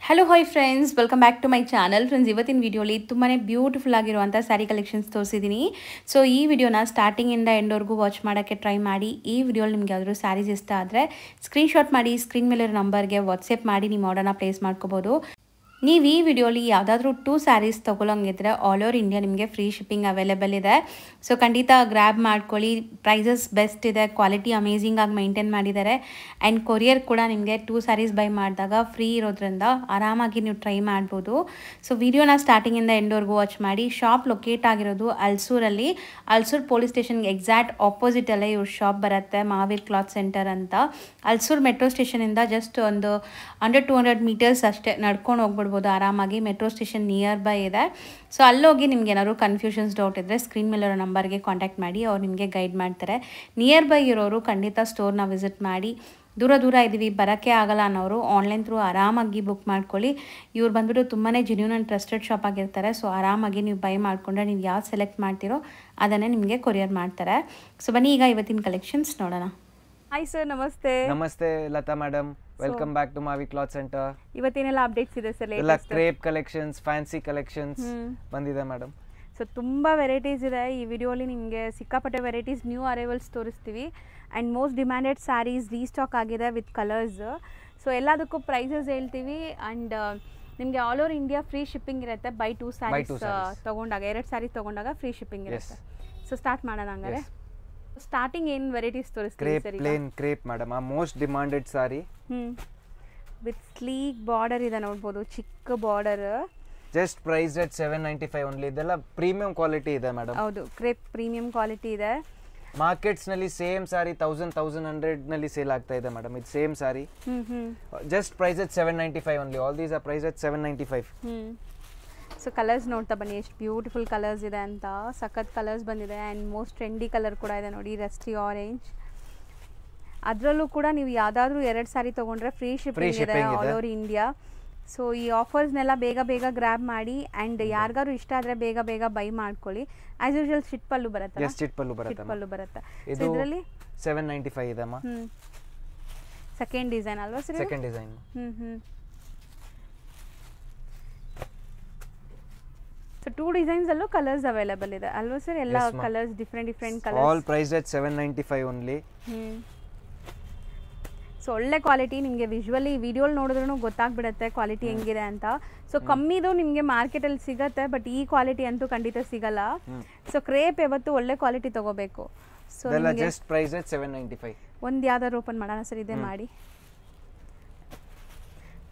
Hello hi friends, welcome back to my channel. Friends, ಇವತ್ತಿನ ವಿಡಿಯೋಲಿ ತುಂಬಾ ಬ್ಯೂಟಿಫುಲ್ ಆಗಿರುವಂಥ ಸ್ಯಾರಿ ಕಲೆಕ್ಷನ್ಸ್ ತೋರಿಸಿದ್ದೀನಿ. ಸೊ ಈ ವಿಡಿಯೋನ ಸ್ಟಾರ್ಟಿಂಗಿಂದ ಎಂಡ್ವರೆಗೂ ವಾಚ್ ಮಾಡೋಕ್ಕೆ ಟ್ರೈ ಮಾಡಿ. ಈ ವಿಡಿಯೋಲಿ ನಿಮ್ಗೆ ಯಾವ್ದಾದ್ರು ಸ್ಯಾರೀಸ್ ಇಷ್ಟ ಆದರೆ ಸ್ಕ್ರೀನ್ಶಾಟ್ ಮಾಡಿ ಸ್ಕ್ರೀನ್ ಮೇಲೆ ನಂಬರ್ಗೆ ವಾಟ್ಸಪ್ ಮಾಡಿ ನಿಮ್ಮ ಆರ್ಡರ್ನ ಪ್ಲೇಸ್ ಮಾಡ್ಕೋಬೋದು. ನೀವು ಈ ವಿಡಿಯೋಲಿ ಯಾವುದಾದ್ರೂ 2 ಸ್ಯಾರೀಸ್ ತೊಗೊಳಂಗಿದ್ರೆ ಆಲ್ ಓವರ್ ಇಂಡಿಯಾ ನಿಮಗೆ ಫ್ರೀ ಶಿಪ್ಪಿಂಗ್ ಅವೈಲೇಬಲ್ ಇದೆ. ಸೊ ಖಂಡಿತ ಗ್ರ್ಯಾಬ್ ಮಾಡ್ಕೊಳ್ಳಿ. ಪ್ರೈಸಸ್ ಬೆಸ್ಟ್ ಇದೆ, ಕ್ವಾಲಿಟಿ ಅಮೇಝಿಂಗ್ ಆಗಿ ಮೇಂಟೈನ್ ಮಾಡಿದ್ದಾರೆ. ಆ್ಯಂಡ್ ಕೊರಿಯರ್ ಕೂಡ ನಿಮಗೆ 2 ಸ್ಯಾರೀಸ್ ಬೈ ಮಾಡಿದಾಗ ಫ್ರೀ ಇರೋದ್ರಿಂದ ಆರಾಮಾಗಿ ನೀವು ಟ್ರೈ ಮಾಡ್ಬೋದು. ಸೊ ವಿಡಿಯೋನ ಸ್ಟಾರ್ಟಿಂಗಿಂದ ಎಂಡ್ವರೆಗೂ ವಾಚ್ ಮಾಡಿ. ಶಾಪ್ ಲೊಕೇಟ್ ಆಗಿರೋದು ಅಲ್ಸೂರಲ್ಲಿ. ಅಲ್ಸೂರ್ ಪೊಲೀಸ್ ಸ್ಟೇಷನ್ಗೆ ಎಕ್ಸಾಕ್ಟ್ ಆಪೋಸಿಟಲ್ಲೇ ಇವ್ರ ಶಾಪ್ ಬರುತ್ತೆ, ಮಹಾವೀರ್ ಕ್ಲಾತ್ ಸೆಂಟರ್ ಅಂತ. ಅಲ್ಸೂರ್ ಮೆಟ್ರೋ ಸ್ಟೇಷನಿಂದ ಜಸ್ಟ್ ಒಂದು 100-200 ಮೀಟರ್ಸ್ ಅಷ್ಟೇ ನಡ್ಕೊಂಡು ಹೋಗ್ಬಿಡ್ಬೋದು ಆರಾಮಾಗಿ. ಮೆಟ್ರೋ ಸ್ಟೇಷನ್ ನಿಯರ್ ಬೈ ಇದೆ. ಸೊ ಅಲ್ಲೋಗಿ ನಿಮ್ಗೆ ಏನಾದ್ರು ಕನ್ಫ್ಯೂಷನ್ಸ್ ಡೌಟ್ ಇದ್ದರೆ ಸ್ಕ್ರೀನ್ ಮೇಲಿರೋ ನಂಬರ್ಗೆ ಕಾಂಟ್ಯಾಕ್ಟ್ ಮಾಡಿ, ಅವ್ರು ನಿಮಗೆ ಗೈಡ್ ಮಾಡ್ತಾರೆ. ನಿಯರ್ ಬೈ ಇರೋರು ಖಂಡಿತ ಸ್ಟೋರ್ನ ವಿಸಿಟ್ ಮಾಡಿ. ದೂರ ಇದ್ದೀವಿ ಬರೋಕ್ಕೆ ಆಗಲ್ಲ ಅನ್ನೋರು ಆನ್ಲೈನ್ ಥ್ರೂ ಆರಾಮಾಗಿ ಬುಕ್ ಮಾಡ್ಕೊಳ್ಳಿ. ಇವ್ರು ಬಂದ್ಬಿಟ್ಟು ತುಂಬಾ ಜೆನ್ಯೂನ್ ಆ್ಯಂಡ್ ಟ್ರಸ್ಟೆಡ್ ಶಾಪ್ ಆಗಿರ್ತಾರೆ. ಸೊ ಆರಾಮಾಗಿ ನೀವು ಬೈ ಮಾಡಿಕೊಂಡ್ರೆ ನೀವು ಯಾವ್ದು ಸೆಲೆಕ್ಟ್ ಮಾಡ್ತೀರೋ ಅದನ್ನೇ ನಿಮಗೆ ಕೊರಿಯರ್ ಮಾಡ್ತಾರೆ. ಸೊ ಬನ್ನಿ ಈಗ ಇವತ್ತಿನ ಕಲೆಕ್ಷನ್ಸ್ ನೋಡೋಣ. ಹಾಯ್ ಸರ್, ನಮಸ್ತೆ. ನಮಸ್ತೆ Latha madam, welcome back to Mavi cloth centre. ಇವತ್ತೇನೆಲ್ಲ ಅಪ್ಡೇಟ್ಸ್ ಇದೆ ಸರ್? ಎಲ್ಲ ಕ್ರೇಪ್ ಕಲೆಕ್ಷನ್ಸ್, ಫ್ಯಾನ್ಸಿ ಕಲೆಕ್ಷನ್ಸ್ ಬಂದಿದೆ ಮೇಡಮ್. ಸೊ ತುಂಬ ವೆರೈಟೀಸ್ ಇದೆ. ಈ ವಿಡಿಯೋಲಿ ನಿಮಗೆ ಸಿಕ್ಕಾಪಟ್ಟೆ ವೆರೈಟೀಸ್, ನ್ಯೂ ಅರೈವಲ್ಸ್ ತೋರಿಸ್ತೀವಿ. And most demanded sarees restock ಆಗಿದೆ ವಿತ್ ಕಲರ್ಸ್. ಸೊ ಎಲ್ಲದಕ್ಕೂ ಪ್ರೈಸಸ್ ಹೇಳ್ತೀವಿ. ಆ್ಯಂಡ್ ನಿಮಗೆ all over India free shipping ಇರುತ್ತೆ. ಬೈ 2 ಸ್ಯಾರೀಸ್ ತೊಗೊಂಡಾಗ, 2 ಸ್ಯಾರೀಸ್ ತೊಗೊಂಡಾಗ ಫ್ರೀ ಶಿಪ್ಪಿಂಗ್ ಇರುತ್ತೆ. ಸೊ ಸ್ಟಾರ್ಟ್ ಮಾಡೋಣ ಹಂಗಾರೆ. ಸ್ಟಾರ್ಟಿಂಗ್ ಏನು ವೆರೈಟೀಸ್ ತೋರಿಸ್ತೀವಿ ಸರ್? ಪ್ಲೇನ್ ಕ್ರೇಪ್ ಮೇಡಮ್, ಆ most demanded sari with sleek border ಇದೆ, ನೋಡ್ಬೋದು, ಚಿಕ್ಕ border. Just price at 795 only. ಇದೆಲ್ಲ ಪ್ರೀಮಿಯಂ ಕ್ವಾಲಿಟಿ ಇದೆ ಮೇಡಮ್. ಹೌದು, ಕ್ರೇಪ್ ಪ್ರೀಮಿಯಂ ಕ್ವಾಲಿಟಿ ಇದೆ. ಮಾರ್ಕೆಟ್ಸ್ ನಲ್ಲಿ ಸೇಮ್ ಸಾರಿ 1100 ನಲ್ಲಿ ಸೇಲ್ ಆಗ್ತಾ ಇದೆ ಮೇಡಮ್. ಇದು same sari just price at 795 only. All these are price at 795. So colours ನೋಡ್ತಾ ಬನ್ನಿ, ಎಷ್ಟು ಬ್ಯೂಟಿಫುಲ್ ಕಲರ್ಸ್ ಇದೆ ಅಂತ. ಸಖತ್ ಕಲರ್ಸ್ ಬಂದಿದೆ. ಆ್ಯಂಡ್ ಮೋಸ್ಟ್ ಟ್ರೆಂಡಿ ಕಲರ್ ಕೂಡ ಇದೆ ನೋಡಿ, ರಸ್ಟಿ ಆರೆಂಜ್. ಅದರಲ್ಲೂ ಕೂಡ ನೀವು ಯಾವುದಾದ್ರೂ 2 ಸ್ಯಾರಿ ತೊಗೊಂಡ್ರೆ ಫ್ರೀ ಶಿಪ್ಪಿಂಗ್ ಇದೆ ಆಲ್ ಓವರ್ ಇಂಡಿಯಾ. ಸೊ ಈ ಆಫರ್ಸ್ನೆಲ್ಲ ಬೇಗ ಗ್ರ್ಯಾಬ್ ಮಾಡಿ. ಆ್ಯಂಡ್ ಯಾರಿಗಾರು ಇಷ್ಟ ಆದರೆ ಬೇಗ ಬೈ ಮಾಡ್ಕೊಳ್ಳಿ. ಆಸ್ ಯೂಶುವಲ್ ಚಿಟ್ ಪಲ್ಲು ಬರುತ್ತೆ. ಚಿಟ್ ಪಲ್ಲು ಬರುತ್ತೆ. ಇದರಲ್ಲಿ 795 ಇದೆ ಅಮ್ಮ. ಸೆಕೆಂಡ್ ಡಿಸೈನ್ ಅಲ್ವಾ sir? Second design. So 2 designs ಅಲ್ಲೂ ಕಲರ್ಸ್ ಅವೈಲೇಬಲ್ ಇದೆ ಅಲ್ವಾ ಸರ್? ಎಲ್ಲ colours different colours. All price at 795 only. So ಒಳ್ಳೆ ಕ್ವಾಲಿಟಿ. ನಿಮಗೆ ವಿಜುವಲಿ ವಿಡಿಯೋಲ್ ನೋಡಿದ್ರೂ ಗೊತ್ತಾಗ್ಬಿಡುತ್ತೆ ಕ್ವಾಲಿಟಿ ಹೆಂಗಿದೆ ಅಂತ. ಸೊ ಕಮ್ಮಿದು ನಿಮಗೆ ಮಾರ್ಕೆಟಲ್ಲಿ ಸಿಗುತ್ತೆ, ಬಟ್ ಈ ಕ್ವಾಲಿಟಿ ಅಂತೂ ಖಂಡಿತ ಸಿಗಲ್ಲ. ಸೊ ಕ್ರೇಪ್ ಯಾವತ್ತು ಒಳ್ಳೆ ಕ್ವಾಲಿಟಿ ತಗೋಬೇಕು. So just price at 795. ಒಂದು ಯಾವ್ದಾದ್ರು ಓಪನ್ ಮಾಡೋಣ ಸರ್? ಇದೇ ಮಾಡಿ.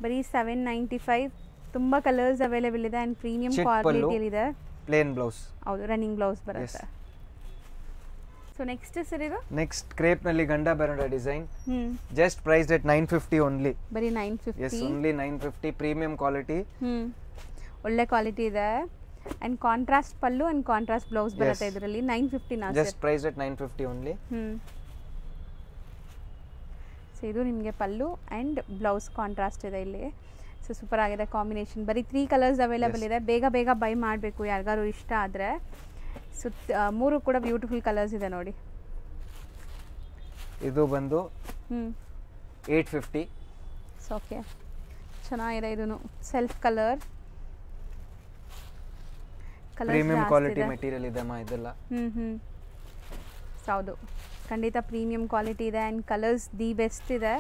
ಬರೀ 795. ತುಂಬ ಕಲರ್ಸ್ ಅವೈಲೇಬಲ್ ಇದೆ. ಆ್ಯಂಡ್ ಪ್ರೀಮಿಯಂ ಕ್ವಾಲಿಟಿಯಲ್ಲಿ ಇದೆ. Plain blouse. ಹೌದು, ರನ್ನಿಂಗ್ ಬ್ಲೌಸ್ ಬರುತ್ತೆ. ಸೊ ನೆಕ್ಸ್ಟ್ ಸರ್ ಇದು? ನೆಕ್ಸ್ಟ್ ಕ್ರೇಪ್ ನಲ್ಲಿ Ganda Berunda design. Just price at 950 only. ಬರೀ 950. Yes, only 950. Premium quality. ಒಳ್ಳೆ ಕ್ವಾಲಿಟಿ ಇದೆ. And contrast pallu and contrast blouse ಬರುತ್ತೆ ಇದರಲ್ಲಿ. 950 ನಾ? Just price at 950 only. So ಇದು ನಿಮಗೆ ಪಲ್ಲು ಅಂಡ್ ಬ್ಲೌಸ್ ಕಾಂಟ್ರಾಸ್ಟ್ ಇದೆ ಇಲ್ಲಿ. ಸೊ ಸೂಪರ್ ಆಗಿದೆ ಕಾಂಬಿನೇಷನ್. ಬರೀ 3 ಕಲರ್ಸ್ ಅವೈಲೇಬಲ್ ಇದೆ. ಬೇಗ ಬೈ ಮಾಡಬೇಕು ಯಾರಿಗಾರು ಇಷ್ಟ ಆದರೆ. ಸೊ 3 ಕೂಡ ಬ್ಯೂಟಿಫುಲ್ ಕಲರ್ಸ್ ಇದೆ ನೋಡಿ. ಇದು ಬಂದು 850. ಸೊ ಓಕೆ, ಚೆನ್ನಾಗಿದೆ. ಇದೂ self colour. Premium quality material ಇದೆ ಅಮ್ಮ ಇದೆಲ್ಲ. ಹೌದು, ಖಂಡಿತ ಪ್ರೀಮಿಯಂ ಕ್ವಾಲಿಟಿ ಇದೆ. ಆ್ಯಂಡ್ ಕಲರ್ಸ್ ದಿ ಬೆಸ್ಟ್ ಇದೆ.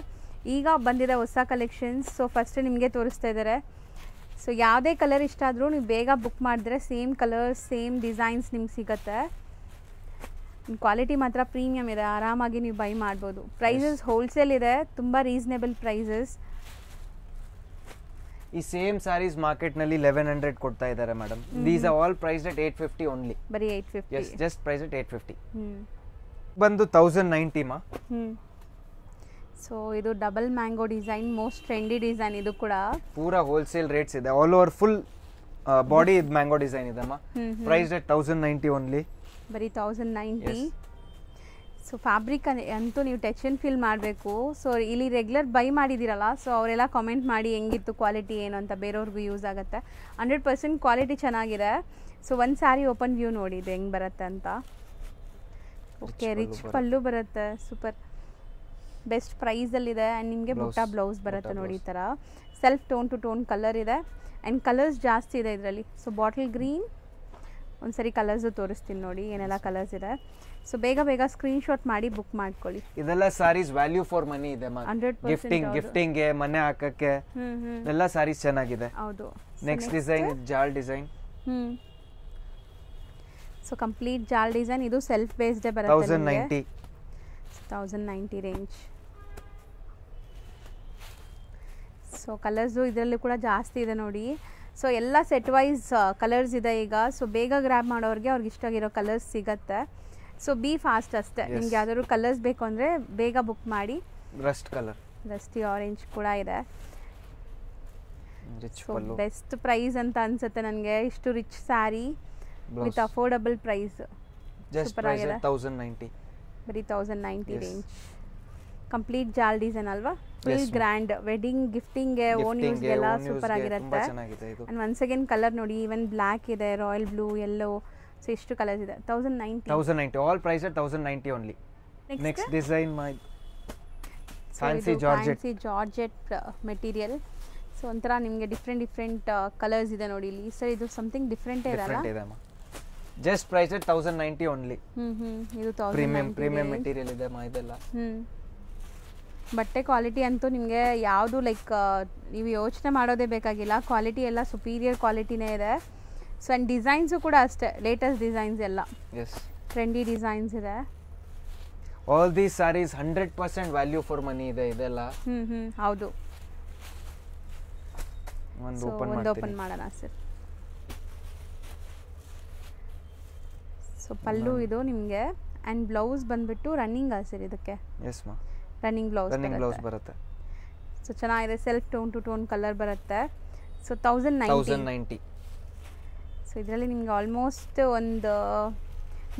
ಈಗ ಬಂದಿದೆ ಹೊಸ ಕಲೆಕ್ಷನ್ಸ್. ಸೊ ಫಸ್ಟ್ ನಿಮಗೆ ತೋರಿಸ್ತಾ ಇದ್ದಾರೆ. ಸೊ ಯಾವುದೇ ಕಲರ್ ಇಷ್ಟ ಆದರೂ ನೀವು ಬೇಗ ಬುಕ್ ಮಾಡಿದ್ರೆ ಸೇಮ್ ಕಲರ್ಸ್, ಸೇಮ್ ಡಿಸೈನ್ಸ್ ನಿಮ್ಗೆ ಸಿಗುತ್ತೆ. ಕ್ವಾಲಿಟಿ ಮಾತ್ರ ಪ್ರೀಮಿಯಮ್ ಇದೆ. ಆರಾಮಾಗಿ ನೀವು ಬೈ ಮಾಡ್ಬೋದು. ಪ್ರೈಸಸ್ ಹೋಲ್ಸೇಲ್ ಇದೆ, ತುಂಬ ರೀಸನೇಬಲ್ ಪ್ರೈಸಸ್. ಈ ಸೇಮ್ ಸ್ಯಾರೀಸ್ ಮಾರ್ಕೆಟ್ ನಲ್ಲಿ 1100 ಕೊಡ್ತಾ ಇದ್ದಾರೆ madam. These are all priced at 850 only. ಬರೀ 850. Yes, just price at 850. ಬಂದು 1090 ಮಾ. ಸೊ ಇದು double mango design, most trendy design. ಇದು ಕೂಡ ಪೂರಾ ಹೋಲ್ಸೇಲ್ ರೇಟ್ಸ್ ಇದೆ. All over full body mango design ಇದೆ ಅಮ್ಮ. Price at 1090 only. ಬರೀ 1090. ಸೊ ಫ್ಯಾಬ್ರಿಕ್ ಅಂತೂ ನೀವು ಟಚ್ ಆ್ಯಂಡ್ ಫೀಲ್ ಮಾಡಬೇಕು. ಸೊ ಇಲ್ಲಿ ರೆಗ್ಯುಲರ್ ಬೈ ಮಾಡಿದ್ದೀರಲ್ಲ, ಸೊ ಅವರೆಲ್ಲ ಕಾಮೆಂಟ್ ಮಾಡಿ ಹೆಂಗಿತ್ತು ಕ್ವಾಲಿಟಿ ಏನು ಅಂತ, ಬೇರೆಯವ್ರಿಗೂ ಯೂಸ್ ಆಗುತ್ತೆ. 100% ಕ್ವಾಲಿಟಿ ಚೆನ್ನಾಗಿದೆ. ಸೊ ಒಂದು ಸ್ಯಾರಿ ಓಪನ್ ವ್ಯೂ ನೋಡಿ ಇದು ಹೆಂಗೆ ಬರುತ್ತೆ ಅಂತ. ಓಕೆ, ರಿಚ್ ಪಲ್ಲು ಬರುತ್ತೆ. Super best ಪ್ರೈಸಲ್ಲಿದೆ. ಆ್ಯಂಡ್ ನಿಮಗೆ ಬುಟ್ಟ ಬ್ಲೌಸ್ ಬರುತ್ತೆ ನೋಡಿ ಈ ಥರ. Self tone to tone colour ಇದೆ ಆ್ಯಂಡ್ ಕಲರ್ಸ್ ಜಾಸ್ತಿ ಇದೆ ಇದರಲ್ಲಿ. ಸೊ ಬಾಟಲ್ ಗ್ರೀನ್, ಒಂದ್ಸರಿ ಕಲರ್ಸು ತೋರಿಸ್ತೀನಿ ನೋಡಿ ಏನೆಲ್ಲ ಕಲರ್ಸ್ ಇದೆ. ಸೊ ಬೇಗ ಬೇಗ ಸ್ಕ್ರೀನ್ಶಾಟ್ ಮಾಡಿ ಬುಕ್ ಮಾಡ್ಕೊಳ್ಳಿ. ಇದೆಲ್ಲ ಸಾರೀಸ್ ವ್ಯಾಲ್ಯೂ ಫಾರ್ ಮನಿ ಇದೆ. 100% ಗಿಫ್ಟಿಂಗ್ಗೆ ಮನೆ ಹಾಕಕ್ಕೆ ಎಲ್ಲ ಸಾರೀಸ್ ಚೆನ್ನಾಗಿದೆ. ಹೌದು. ನೆಕ್ಸ್ಟ್ ಡಿಸೈನ್ ಜಾಲ್ ಡಿಸೈನ್. ಸೊ ಕಂಪ್ಲೀಟ್ ಜಾಲ್ ಡಿಸೈನ್. ಇದು ಸೆಲ್ಫ್ ಬೇಸ್ಡ್ ಬರುತ್ತೆ. 1090 ರೇಂಜ್. ಸೊ ಕಲರ್ಸು ಇದರಲ್ಲಿ ಕೂಡ ಜಾಸ್ತಿ ಇದೆ ನೋಡಿ. ಸೊ ಎಲ್ಲ ಸೆಟ್ ವೈಸ್ ಕಲರ್ಸ್ ಇದೆ ಈಗ. ಸೊ ಬೇಗ ಗ್ರ್ಯಾಬ್ ಮಾಡೋರಿಗೆ ಅವ್ರಿಗೆ ಇಷ್ಟ ಆಗಿರೋ ಕಲರ್ಸ್ ಸಿಗತ್ತೆ. ಸೊ ಬಿ ಫಾಸ್ಟ್ ಅಷ್ಟೇ. ನಿಮ್ಗೆ ಯಾವ್ದಾದ್ರು ಕಲರ್ಸ್ ಬೇಕು ಅಂದರೆ ಬೇಗ ಬುಕ್ ಮಾಡಿ. ರಸ್ಟ್ ಕಲರ್, ರಸ್ಟಿ ಆರೆಂಜ್ ಕೂಡ ಇದೆ. ಬೆಸ್ಟ್ ಪ್ರೈಸ್ ಅಂತ ಅನ್ಸುತ್ತೆ ನನಗೆ. ಇಷ್ಟು rich saree with affordable price. Super ಆಗಿದೆ. 1090, ಬರೀ 1090 ರೇಂಜ್. ಕಂಪ್ಲೀಟ್ ಜಾಲ್ ಡಿಸೈನ್ ಅಲ್ವಾ? ಫುಲ್ ಗ್ರ್ಯಾಂಡ್ ವೆಡ್ಡಿಂಗ್ ಗಿಫ್ಟಿಂಗ್ಗೆ ಓನ್ ಯೂಸ್ಗೆಲ್ಲ ಸೂಪರ್ ಆಗಿರುತ್ತೆ. ಆ್ಯಂಡ್ ಒನ್ಸ್ ಅಗೇನ್ ಕಲರ್ ನೋಡಿ, ಈವನ್ ಬ್ಲ್ಯಾಕ್ ಇದೆ, ರಾಯಲ್ ಬ್ಲೂ, ಯೆಲ್ಲೋ. ಸೊ ಇಷ್ಟು ಕಲರ್ಸ್ ಇದೆ. 1090 all price at 1090 only. Next design my fancy georgette material. So ಒಂಥರ ನಿಮಗೆ ಡಿಫ್ರೆಂಟ್ ಕಲರ್ಸ್ ಇದೆ ನೋಡಿ ಇಲ್ಲಿ. ಸರ್ ಇದು ಸಮಥಿಂಗ್ ಡಿಫ್ರೆಂಟ್ ಇದೆ ಅಲ್ಲ? Just price at 1090 only. ಇದು ಪ್ರೀಮಿಯಂ ಮೆಟೀರಿಯಲ್ ಇದೆ ಮಾ ಇದೆಲ್ಲ. ಬಟ್ಟೆ ಕ್ವಾಲಿಟಿ ಅಂತೂ ನಿಮಗೆ ಯಾವುದು ಲೈಕ್ ನೀವು ಯೋಚನೆ ಮಾಡೋದೇ ಬೇಕಾಗಿಲ್ಲ. ಕ್ವಾಲಿಟಿ ಎಲ್ಲ ಸುಪೀರಿಯರ್ ಕ್ವಾಲಿಟಿನೇ ಇದೆ. ಸೊ ಆ್ಯಂಡ್ ಡಿಸೈನ್ಸು ಕೂಡ ಅಷ್ಟೇ, ಲೇಟೆಸ್ಟ್ ಡಿಸೈನ್ಸ್ ಎಲ್ಲ. ಟ್ರೆಂಡಿ ಡಿಸೈನ್ಸ್ ಇದೆ. All these saris 100% value for money ಇದೆ ಇದೆಲ್ಲ. ಹೌದು. ಒಂದು ಓಪನ್ ಮಾಡೋಣ ಸರ್. ಸೊ ಪಲ್ಲು ಇದು ನಿಮಗೆ ಆ್ಯಂಡ್ ಬ್ಲೌಸ್ ಬಂದ್ಬಿಟ್ಟು ರನ್ನಿಂಗ್ ಸರ್ ಇದಕ್ಕೆ. ರನ್ನಿಂಗ್ ಬ್ಲೌಸ್ ಬರುತ್ತೆ. ಸೊ ಚೆನ್ನಾಗಿದೆ. Self tone to tone colour ಬರುತ್ತೆ. ಸೊ 1090. ಸೊ ಇದರಲ್ಲಿ ನಿಮ್ಗೆ ಆಲ್ಮೋಸ್ಟ್ ಒಂದು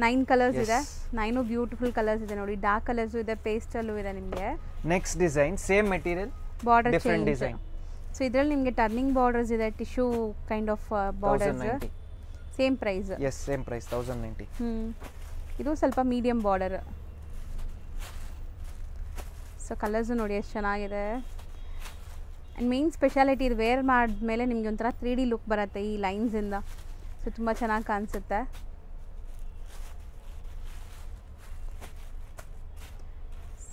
9 ಕಲರ್ಸ್ ಇದೆ. 9 ಬ್ಯೂಟಿಫುಲ್ ಕಲರ್ಸ್ ಇದೆ ನೋಡಿ. ಡಾರ್ಕ್ ಕಲರ್ಸು ಇದೆ, ಪೇಸ್ಟಲ್ಲೂ ಇದೆ ನಿಮಗೆ. Next design same material, border different design. So ಇದರಲ್ಲಿ ನಿಮಗೆ ಟರ್ನಿಂಗ್ ಬಾರ್ಡರ್ಸ್ ಇದೆ, tissue kind of borders. Same price. Same price 1090. ಇದು ಸ್ವಲ್ಪ ಮೀಡಿಯಂ ಬಾರ್ಡರ್. ಸೊ ಕಲರ್ಸು ನೋಡಿ ಎಷ್ಟು ಚೆನ್ನಾಗಿದೆ. ಆ್ಯಂಡ್ ಮೇನ್ ಸ್ಪೆಷಾಲಿಟಿ ಇದು ವೇರ್ ಮಾಡಿದ್ಮೇಲೆ ನಿಮಗೆ ಒಂಥರ 3D ಲುಕ್ ಬರುತ್ತೆ ಈ ಲೈನ್ಸಿಂದ. ಸೊ ತುಂಬ ಚೆನ್ನಾಗಿ ಕಾಣಿಸುತ್ತೆ.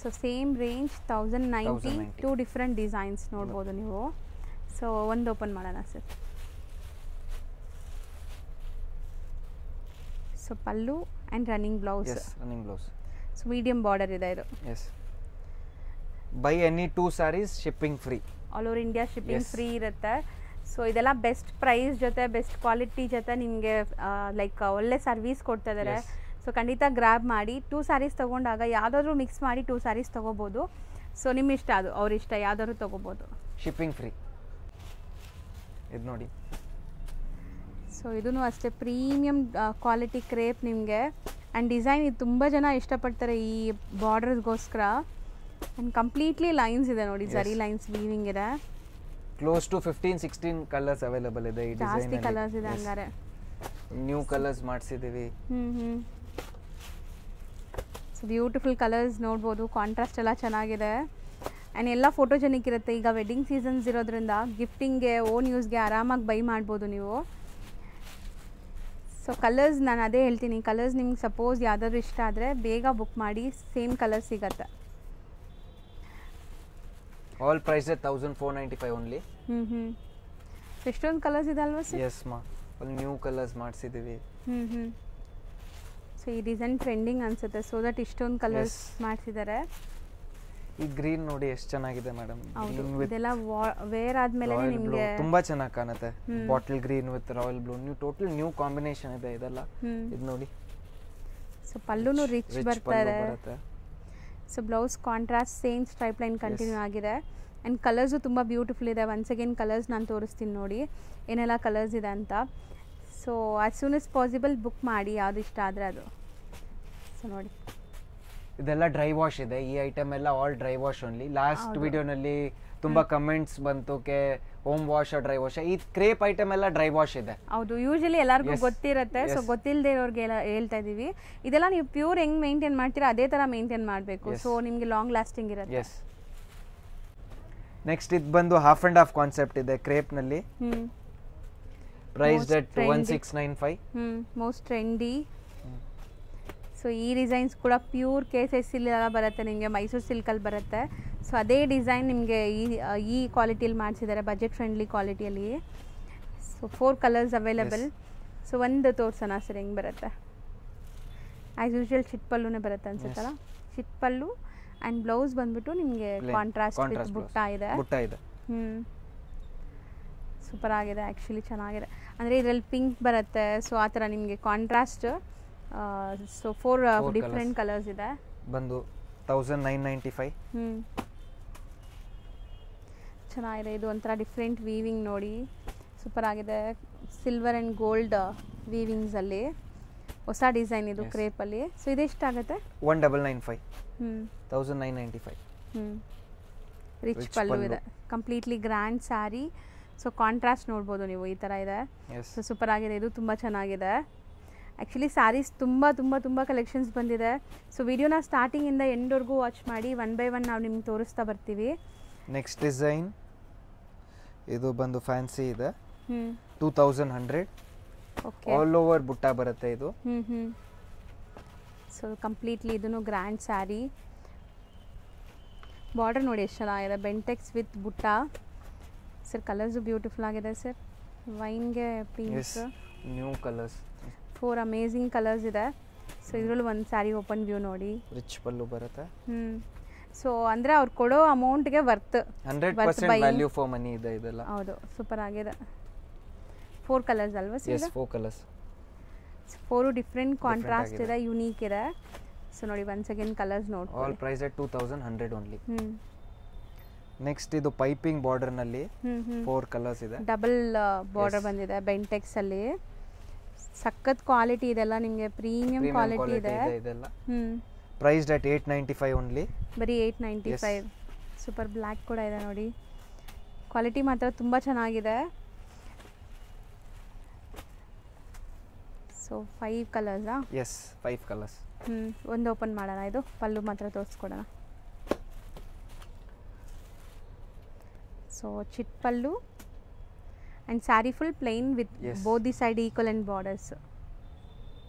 So same range 1090. 2 different designs ನೋಡ್ಬೋದು ನೀವು. ಸೊ ಒಂದು ಓಪನ್ ಮಾಡೋಣ sir. So pallu and running blouse. So medium border ಇದೆ ಇದು. Buy any 2 saris shipping free. All over India shipping free ಇರುತ್ತೆ. ಸೊ ಇದೆಲ್ಲ ಬೆಸ್ಟ್ ಪ್ರೈಸ್ ಜೊತೆ ಬೆಸ್ಟ್ ಕ್ವಾಲಿಟಿ ಜೊತೆ ನಿಮಗೆ ಲೈಕ್ ಒಳ್ಳೆ ಸರ್ವಿಸ್ ಕೊಡ್ತಾ ಇದ್ದಾರೆ. ಸೊ ಖಂಡಿತ ಗ್ರ್ಯಾಬ್ ಮಾಡಿ. 2 ಸ್ಯಾರೀಸ್ ತೊಗೊಂಡಾಗ ಯಾವುದಾದ್ರೂ ಮಿಕ್ಸ್ ಮಾಡಿ 2 ಸ್ಯಾರೀಸ್ ತೊಗೋಬೋದು. ಸೊ ನಿಮ್ಮ ಇಷ್ಟ, ಅದು ಅವ್ರ ಇಷ್ಟ, ಯಾವುದಾದ್ರೂ ತೊಗೋಬೋದು. Shipping free. ಇದು ನೋಡಿ. ಸೊ ಇದೂ ಅಷ್ಟೇ ಪ್ರೀಮಿಯಂ ಕ್ವಾಲಿಟಿ ಕ್ರೇಪ್ ನಿಮಗೆ. ಆ್ಯಂಡ್ ಡಿಸೈನ್ ಇದು ತುಂಬ ಜನ ಇಷ್ಟಪಡ್ತಾರೆ ಈ ಬಾರ್ಡರ್ಸ್ಗೋಸ್ಕರ. ಆ್ಯಂಡ್ ಕಂಪ್ಲೀಟ್ಲಿ ಲೈನ್ಸ್ ಇದೆ ನೋಡಿ, ಜರಿ ಲೈನ್ಸ್ ವೀವಿಂಗ್ ಇದೆ. ಕ್ಲೋಸ್ ಟು 15-16 ಕಲರ್ಸ್ ಅವೈಲೇಬಲ್ ಇದೆ ಈ ಡಿಸೈನ್ ಅಲ್ಲಿ. ಜಾಸ್ತಿ ಕಲರ್ಸ್ ಇದೆ ಹಂಗಾರೆ. ನ್ಯೂ ಕಲರ್ಸ್ ಮಾಡಿಸಿದೀವಿ. ಸೊ ಬ್ಯೂಟಿಫುಲ್ ಕಲರ್ಸ್ ನೋಡ್ಬೋದು. ಕಾಂಟ್ರಾಸ್ಟ್ ಎಲ್ಲ ಚೆನ್ನಾಗಿದೆ. ಆ್ಯಂಡ್ ಎಲ್ಲ ಫೋಟೋಜೆನಿಕ್ ಇರುತ್ತೆ. ಈಗ ವೆಡ್ಡಿಂಗ್ ಸೀಸನ್ಸ್ ಇರೋದ್ರಿಂದ ಗಿಫ್ಟಿಂಗ್ಗೆ, ಓನ್ ಯೂಸ್ಗೆ ಆರಾಮಾಗಿ ಬೈ ಮಾಡ್ಬೋದು ನೀವು. ಸೊ ಕಲರ್ಸ್ ನಾನು ಅದೇ ಹೇಳ್ತೀನಿ, ಕಲರ್ಸ್ ನಿಮ್ಗೆ ಸಪೋಸ್ ಯಾವುದಾದ್ರು ಇಷ್ಟ ಆದರೆ ಬೇಗ ಬುಕ್ ಮಾಡಿ. ಸೇಮ್ ಕಲರ್ ಸಿಗತ್ತೆ. All price 1495 only. ಎಷ್ಟೊಂದು ಕಲರ್ಸ್ ಇದೆ ಅಲ್ವಾ ಸರ್? ಎಸ್ ಮಾ, ಒಂದು ನ್ಯೂ ಕಲರ್ಸ್ ಮಾಡಿಸಿದ್ದೀವಿ. ಸೊ ಈ ಡಿಸೈನ್ ಟ್ರೆಂಡಿಂಗ್ ಅನ್ಸುತ್ತೆ. ಸೊ ದಟ್ ಇಷ್ಟೊಂದು ಕಲರ್ಸ್ ಮಾಡಿಸಿದ್ದಾರೆ. ಈ ಗ್ರೀನ್ ನೋಡಿ ಎಷ್ಟು ಚೆನ್ನಾಗಿದೆ ಮೇಡಮ್. ಇದೆಲ್ಲ ವೇರ್ ಆದ್ಮೇಲೆ ನಿಮಗೆ ತುಂಬಾ ಚೆನ್ನಾಗಿ ಕಾಣುತ್ತೆ. Bottle green with royal blue, new total new combination ಇದೆ ಇದೆಲ್ಲ. ಇದು ನೋಡಿ. ಸೊ ಪಲ್ಲುನು ರಿಚ್ ಬರ್ತಾ ಇದೆ. So blouse contrast same stripe line continue ಆಗಿದೆ. ಆ್ಯಂಡ್ ಕಲರ್ಸು ತುಂಬ ಬ್ಯೂಟಿಫುಲ್ ಇದೆ. ಒನ್ಸ್ ಅಗೇನ್ ಕಲರ್ಸ್ ನಾನು ತೋರಿಸ್ತೀನಿ ನೋಡಿ ಏನೆಲ್ಲ ಕಲರ್ಸ್ ಇದೆ ಅಂತ. So as soon as possible book ಮಾಡಿ, ಯಾವುದು ಇಷ್ಟ ಆದರೆ ಅದು. ಸೊ ನೋಡಿ ಇದೆಲ್ಲ ಡ್ರೈ ವಾಶ್ ಇದೆ. ಈ ಐಟಮ್ ಎಲ್ಲ all dry wash only. Last ವಿಡಿಯೋನಲ್ಲಿ ತುಂಬಾ ಕಮೆಂಟ್ಸ್ ಬಂತು ಹೋಮ್ ವಾಶ್ ಡ್ರೈ ವಾಶ್. ಈ ಕ್ರೇಪ್ ಐಟಮ್ ಎಲ್ಲ ಡ್ರೈ ವಾಶ್ ಇದೆ. ಹೌದು, ಯೂಶಲಿ ಎಲ್ಲರಿಗೂ ಗೊತ್ತಿರುತ್ತೆ. ಸೊ ಗೊತ್ತಿಲ್ಲದೆ ಇರೋರಿಗೆ ಹೇಳ್ತಾ ಇದೀವಿ. ಇದೆಲ್ಲ ನೀವು ಪ್ಯೂರ್ ಹೆಂಗ್ ಮೇಂಟೈನ್ ಮಾಡ್ತೀರಾ ಅದೇ ತರ ಮೇಂಟೈನ್ ಮಾಡಬೇಕು. ಸೊ ನಿಮಗೆ ಲಾಂಗ್ ಲಾಸ್ಟಿಂಗ್ ಇರುತ್ತೆ. ನೆಕ್ಸ್ಟ್ ಇದು ಬಂದು ಹಾಫ್ ಅಂಡ್ ಹಾಫ್ ಕಾನ್ಸೆಪ್ಟ್ ಇದೆ ಕ್ರೇಪ್ ನಲ್ಲಿ. Price at 1695. Most trendy. So ಈ ಡಿಸೈನ್ಸ್ ಕೂಡ ಪ್ಯೂರ್ KSS ಸಿಲ್ಕ್ ಬರುತ್ತೆ ನಿಮಗೆ, ಮೈಸೂರು ಸಿಲ್ಕಲ್ಲಿ ಬರುತ್ತೆ. ಸೊ ಅದೇ ಡಿಸೈನ್ ನಿಮಗೆ ಈ ಕ್ವಾಲಿಟಿಯಲ್ಲಿ ಮಾಡಿಸಿದ್ದಾರೆ, ಬಜೆಟ್ ಫ್ರೆಂಡ್ಲಿ ಕ್ವಾಲಿಟಿಯಲ್ಲಿ. So 4 colours available. ಸೊ ಒಂದು ತೋರ್ಸೋಣ ಸರ್ ಹೆಂಗೆ ಬರುತ್ತೆ. ಆ್ಯಸ್ ಯೂಶುವಲ್ ಚಿಟ್ ಪಲ್ಲುನೇ ಬರುತ್ತೆ ಅನ್ಸುತ್ತಲ್ಲ, ಚಿಟ್ ಪಲ್ಲು ಆ್ಯಂಡ್ ಬ್ಲೌಸ್ ಬಂದ್ಬಿಟ್ಟು ನಿಮಗೆ ಕಾಂಟ್ರಾಸ್ಟ್ ವಿತ್ ಬುಟ್ಟ ಇದೆ. ಸೂಪರ್ ಆಗಿದೆ, ಆ್ಯಕ್ಚುಲಿ ಚೆನ್ನಾಗಿದೆ. ಅಂದರೆ ಇದರಲ್ಲಿ ಪಿಂಕ್ ಬರುತ್ತೆ, ಸೊ ಆ ಥರ ನಿಮಗೆ ಕಾಂಟ್ರಾಸ್ಟ್. ಸೊ 4 ಡಿಫ್ರೆಂಟ್ ಕಲರ್ಸ್ ಇದೆ. ಬಂದು 1995. ಚೆನ್ನಾಗಿದೆ. ಇದು ಒಂಥರ ಡಿಫ್ರೆಂಟ್ ವೀವಿಂಗ್ ನೋಡಿ, ಸೂಪರ್ ಆಗಿದೆ. ಸಿಲ್ವರ್ ಆ್ಯಂಡ್ ಗೋಲ್ಡ್ ವೀವಿಂಗ್ಸಲ್ಲಿ ಹೊಸ ಡಿಸೈನ್ ಇದು ಕ್ರೇಪಲ್ಲಿ. ಸೊ ಇದೆಷ್ಟಾಗುತ್ತೆ? 1995. 1995. ರಿಚ್ ಪಲ್ಲು ಇದೆ, completely grand sari. So contrast ನೋಡ್ಬೋದು ನೀವು, ಈ ಥರ ಇದೆ. ಸೊ ಸೂಪರ್ ಆಗಿದೆ, ಇದು ತುಂಬ ಚೆನ್ನಾಗಿದೆ. ಆ್ಯಕ್ಚುಲಿ ಸ್ಯಾರೀಸ್ ತುಂಬ ತುಂಬ ತುಂಬ ಕಲೆಕ್ಷನ್ಸ್ ಬಂದಿದೆ. ಸೊ ವಿಡಿಯೋನ ಸ್ಟಾರ್ಟಿಂಗಿಂದ ಎಂಡ್ವರೆಗೂ ವಾಚ್ ಮಾಡಿ, 1 by 1 ನಾವು ನಿಮ್ಗೆ ತೋರಿಸ್ತಾ ಬರ್ತೀವಿ. ನೆಕ್ಸ್ಟ್ ಡಿಸೈನ್ ಇದು ಬಂದು ಫ್ಯಾನ್ಸಿ ಇದೆ. 2100. ಆಲ್ ಓವರ್ ಬುಟ್ಟ ಬರುತ್ತೆ ಇದು. ಸೊ ಕಂಪ್ಲೀಟ್ಲಿ ಇದನ್ನು ಗ್ರ್ಯಾಂಡ್ ಸ್ಯಾರಿ. ಬಾರ್ಡರ್ ನೋಡಿ ಎಷ್ಟು ಚೆನ್ನಾಗಿದೆ, ಬೆಂಟೆಕ್ಸ್ ವಿತ್ ಬುಟ್ಟ. ಸರ್ ಕಲರ್ಸು ಬ್ಯೂಟಿಫುಲ್ ಆಗಿದೆ ಸರ್. ವೈನ್ಗೆ pink, new colours, 4 amazing colours ಇದೆ. ಸೊ ಇದರಲ್ಲಿ ಒಂದು ಸ್ಯಾರಿ ಓಪನ್ ವ್ಯೂ ನೋಡಿ, ರಿಚ್ ಪಲ್ಲು ಬರುತ್ತೆ. ಸೊ ಅಂದರೆ ಅವ್ರು ಕೊಡೋ ಅಮೌಂಟ್ಗೆ ವರ್ತ್, 100% ವ್ಯಾಲ್ಯೂ ಫಾರ್ ಮನಿ ಇದೆ ಇದೆಲ್ಲ. ಹೌದು, ಸೂಪರ್ ಆಗಿದೆ. 4 ಕಲರ್ಸ್ ಅಲ್ವಾ ಸರ್? 4 ಕಲರ್ಸ್, 4 ಡಿಫ್ರೆಂಟ್ ಕಾಂಟ್ರಾಸ್ಟ್ ಇದೆ, ಯುನೀಕ್ ಇದೆ. ಸೊ ನೋಡಿ ಒನ್ಸ್ ಅಗೇನ್ ಕಲರ್ಸ್ ನೋಡಿ. All price at 2100 only. Next ಇದು ಪೈಪಿಂಗ್ ಬಾರ್ಡರ್ ನಲ್ಲಿ 4 ಕಲರ್ಸ್ ಇದೆ. ಡಬಲ್ ಬಾರ್ಡರ್ ಬಂದಿದೆ ಬೆಂಟೆಕ್ಸ್ ಅಲ್ಲಿ. ಸಖತ್ ಕ್ವಾಲಿಟಿ ಇದೆಲ್ಲ, ನಿಮಗೆ ಪ್ರೀಮಿಯಂ ಕ್ವಾಲಿಟಿ ಇದೆ ಇದೆಲ್ಲ. Priced at 895 only. ಬರೀ 895. ಸೂಪರ್ ಬ್ಲ್ಯಾಕ್ ಕೂಡ ಇದೆ ನೋಡಿ, ಕ್ವಾಲಿಟಿ ಮಾತ್ರ ತುಂಬ ಚೆನ್ನಾಗಿದೆ. ಸೊ 5 ಕಲರ್ಸಾ? Yes, 5 colours. ಒಂದು ಓಪನ್ ಮಾಡೋಣ, ಇದು ಪಲ್ಲು ಮಾತ್ರ ತೋರಿಸ್ಕೊಡೋಣ. ಸೊ ಚಿಟ್ pallu and saree full plain with both the side equal and borders.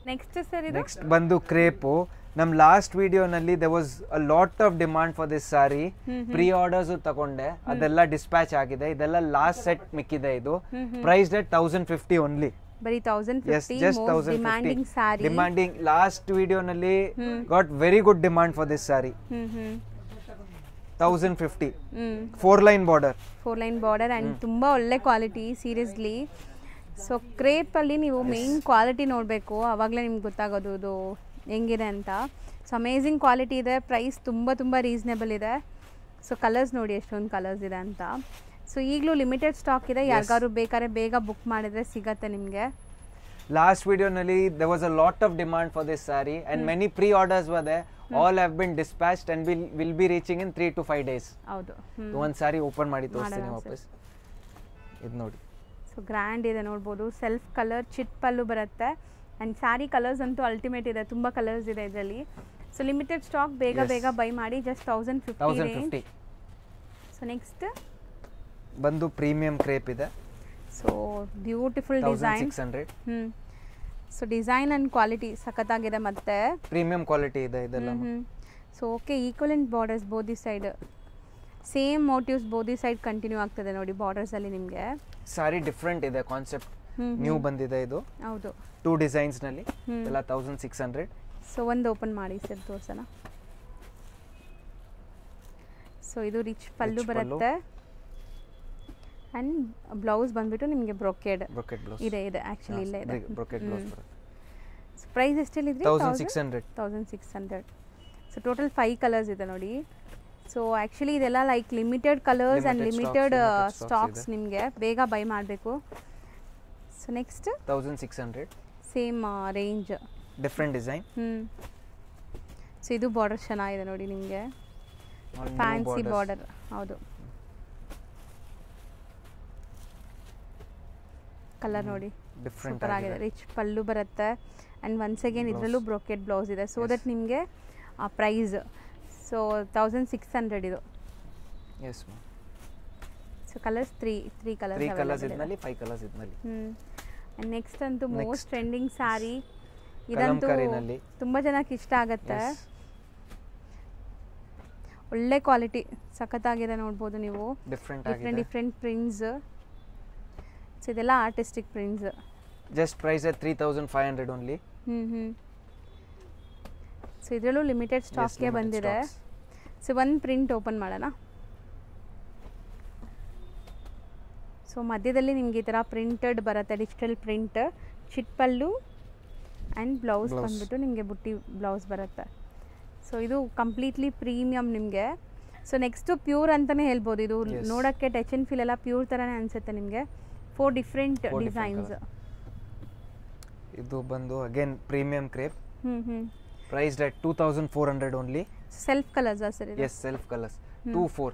Next sir ಇದು ನೆಕ್ಸ್ಟ್ ಬಂದು ಕ್ರೇಪು. ನಮ್ಮ ಲಾಸ್ಟ್ ವಿಡಿಯೋನಲ್ಲಿ there was a lot of demand for this saree. Pre orders ತಗೊಂಡೆ, ಅದೆಲ್ಲ ಡಿಸ್ಪ್ಯಾಚ್ ಆಗಿದೆ. ಇದೆಲ್ಲ ಲಾಸ್ಟ್ ಸೆಟ್ ಮಿಕ್ಕಿದೆ. ಇದು ಪ್ರೈಸ್ಡ್ ಅಟ್ 1050 ಓನ್ಲಿ. ಬರೀ 1050. Most demanding saree. Demanding. Last ವಿಡಿಯೋನಲ್ಲಿ got very good demand for this saree. 1050. 4 line border. 4 line border and ತುಂಬ ಒಳ್ಳೆ quality seriously. So ಕ್ರೇಪಲ್ಲಿ ನೀವು ಮೇನ್ ಕ್ವಾಲಿಟಿ ನೋಡಬೇಕು, ಆವಾಗಲೇ ನಿಮ್ಗೆ ಗೊತ್ತಾಗೋದು ಇದು ಹೆಂಗಿದೆ ಅಂತ. ಸೊ ಅಮೇಝಿಂಗ್ ಕ್ವಾಲಿಟಿ ಇದೆ, ಪ್ರೈಸ್ ತುಂಬ ತುಂಬ ರೀಸನೇಬಲ್ ಇದೆ. ಸೊ ಕಲರ್ಸ್ ನೋಡಿ ಎಷ್ಟೊಂದು ಕಲರ್ಸ್ ಇದೆ ಅಂತ. ಸೊ ಈಗಲೂ ಲಿಮಿಟೆಡ್ ಸ್ಟಾಕ್ ಇದೆ, ಯಾರಿಗಾರು ಬೇಕಾದ್ರೆ ಬೇಗ ಬುಕ್ ಮಾಡಿದ್ರೆ ಸಿಗತ್ತೆ ನಿಮಗೆ. ಲಾಸ್ಟ್ ವಿಡಿಯೋನಲ್ಲಿ there was a lot of demand for this saree and many pre-orders were there. All have been dispatched and will be reaching in 3 to 5 days. ಹೌದು. ಒಂದು ಸಾರಿ ಓಪನ್ ಮಾಡಿ ತೋರಿಸ್ತೀನಿ ವಾಪಸ್. ಇದು ನೋಡಿ, ಸೊ ಗ್ರ್ಯಾಂಡ್ ಇದೆ ನೋಡ್ಬೋದು. ಸೆಲ್ಫ್ ಕಲರ್ ಚಿಟ್ ಪಲ್ಲು ಬರುತ್ತೆ ಆ್ಯಂಡ್ ಸ್ಯಾರಿ ಕಲರ್ಸ್ ಅಂತೂ ಅಲ್ಟಿಮೇಟ್ ಇದೆ, ತುಂಬ ಕಲರ್ಸ್ ಇದೆ ಇದರಲ್ಲಿ. ಸೊ ಲಿಮಿಟೆಡ್ ಸ್ಟಾಕ್, ಬೇಗ ಬೇಗ ಬೈ ಮಾಡಿ. ಜಸ್ಟ್ 1050. ಸೊ ನೆಕ್ಸ್ಟ್ ಬಂದು ಪ್ರೀಮಿಯಂ ಕ್ರೇಪ್ ಇದೆ. So beautiful design. 1600. So design and quality ಸಖತ್ತಾಗಿದೆ, ಮತ್ತೆ ಪ್ರೀಮಿಯಂ ಕ್ವಾಲಿಟಿ ಇದೆ ಇದೆಲ್ಲ. So okay, equivalent borders both the side, same motives both the side continue ಆಗ್ತದೆ ನೋಡಿ ಬಾರ್ಡರ್ಸಲ್ಲಿ. ನಿಮಗೆ ಸಾರಿ ಡಿಫ್ರೆಂಟ್ ಇದೆ, ಕಾನ್ಸೆಪ್ಟ್ ನ್ಯೂ ಬಂದಿದೆ ಇದು. ಹೌದು, 2 ಡಿಸೈನ್ಸ್ನಲ್ಲಿ ಎಲ್ಲ 1600. ಸೊ ಒಂದು ಓಪನ್ ಮಾಡಿ ಸರ್ ತೋರ್ಸೋಣ. ಸೊ ಇದು ರಿಚ್ ಪಲ್ಲು ಬರುತ್ತೆ ಆ್ಯಂಡ್ ಬ್ಲೌಸ್ ಬಂದ್ಬಿಟ್ಟು ನಿಮಗೆ ಬ್ರೊಕೆಡ್ ಬ್ಲೌಸ್ ಇದೆ ಆ್ಯಕ್ಚುಲಿ ಇಲ್ಲೇ ಇದೆ. ಬ್ರೊಕೆಡ್ ಬ್ಲೌಸ್ ಬರುತ್ತೆ. ಪ್ರೈಸ್ ಎಷ್ಟೆಲ್ಲಿದ್ರಿ? 1600. ಸೊ ಟೋಟಲ್ 5 ಕಲರ್ಸ್ ಇದೆ ನೋಡಿ. ಸೊ ಆ್ಯಕ್ಚುಲಿ ಇದೆಲ್ಲ like limited colours and limited stocks, ನಿಮಗೆ ಬೇಗ ಬೈ ಮಾಡಬೇಕು. So next 1600. Same range, different design. So ಇದು ಬಾರ್ಡರ್ ಚೆನ್ನಾಗಿದೆ ನೋಡಿ, ನಿಮಗೆ ಫ್ಯಾನ್ಸಿ ಬಾರ್ಡರ್. ಹೌದು, ಕಲರ್ ನೋಡಿ ಸೂಪರ್ ಆಗಿದೆ. ರಿಚ್ ಪಲ್ಲು ಬರುತ್ತೆ ಆ್ಯಂಡ್ ಒನ್ಸ್ ಅಗೇನ್ ಇದರಲ್ಲೂ ಬ್ರೊಕೆಡ್ ಬ್ಲೌಸ್ ಇದೆ. ಸೊ ದಟ್ ನಿಮಗೆ ಆ ಪ್ರೈಸ್. ಸೊ 1600 ಇದು. ಸೊ ಕಲರ್ಸ್ ತ್ರೀ ಕಲರ್ಸ್ ಇದ್ನಲ್ಲಿ 5 ಕಲರ್ಸ್ ಇದ್ನಲ್ಲಿ. ಅಂಡ್ ನೆಕ್ಸ್ಟ್ ಅಂತೂ ಮೋಸ್ಟ್ ಟ್ರೆಂಡಿಂಗ್ ಸ್ಯಾರಿ, ಇದಂತೂ ತುಂಬ ಜನಕ್ಕೆ ಇಷ್ಟ ಆಗುತ್ತೆ. ಒಳ್ಳೆ ಕ್ವಾಲಿಟಿ, ಸಖತ್ತಾಗಿದೆ ನೋಡ್ಬೋದು ನೀವು. Different prints. ಸೊ ಇದೆಲ್ಲ artistic prints. Just price 3500 only. So ಇದರಲ್ಲೂ ಲಿಮಿಟೆಡ್ ಸ್ಟಾಕ್ಗೆ ಬಂದಿದೆ. ಸೊ ಒಂದು ಪ್ರಿಂಟ್ ಓಪನ್ ಮಾಡೋಣ. ಸೊ ಮಧ್ಯದಲ್ಲಿ ನಿಮ್ಗೆ ಈ ಥರ ಪ್ರಿಂಟೆಡ್ ಬರುತ್ತೆ, ಡಿಜಿಟಲ್ ಪ್ರಿಂಟ್, ಚಿಟ್ಪಲ್ಲು ಆ್ಯಂಡ್ ಬ್ಲೌಸ್ ಬಂದ್ಬಿಟ್ಟು ನಿಮಗೆ ಬುಟ್ಟಿ ಬ್ಲೌಸ್ ಬರುತ್ತೆ. ಸೊ ಇದು ಕಂಪ್ಲೀಟ್ಲಿ ಪ್ರೀಮಿಯಮ್ ನಿಮಗೆ. ಸೊ ನೆಕ್ಸ್ಟು ಪ್ಯೂರ್ ಅಂತಲೇ ಹೇಳ್ಬೋದು. ಇದು ನೋಡೋಕ್ಕೆ ಟಚ್ ಆ್ಯಂಡ್ ಫೀಲ್ ಎಲ್ಲ ಪ್ಯೂರ್ ಥರನೇ ಅನಿಸುತ್ತೆ ನಿಮಗೆ. 4 ಡಿಫ್ರೆಂಟ್ ಡಿಸೈನ್ಸ್. ಇದು ಬಂದು again premium crepe. Priced at 2400 only. Self colours sir ಇದು? Yes, self colours 24.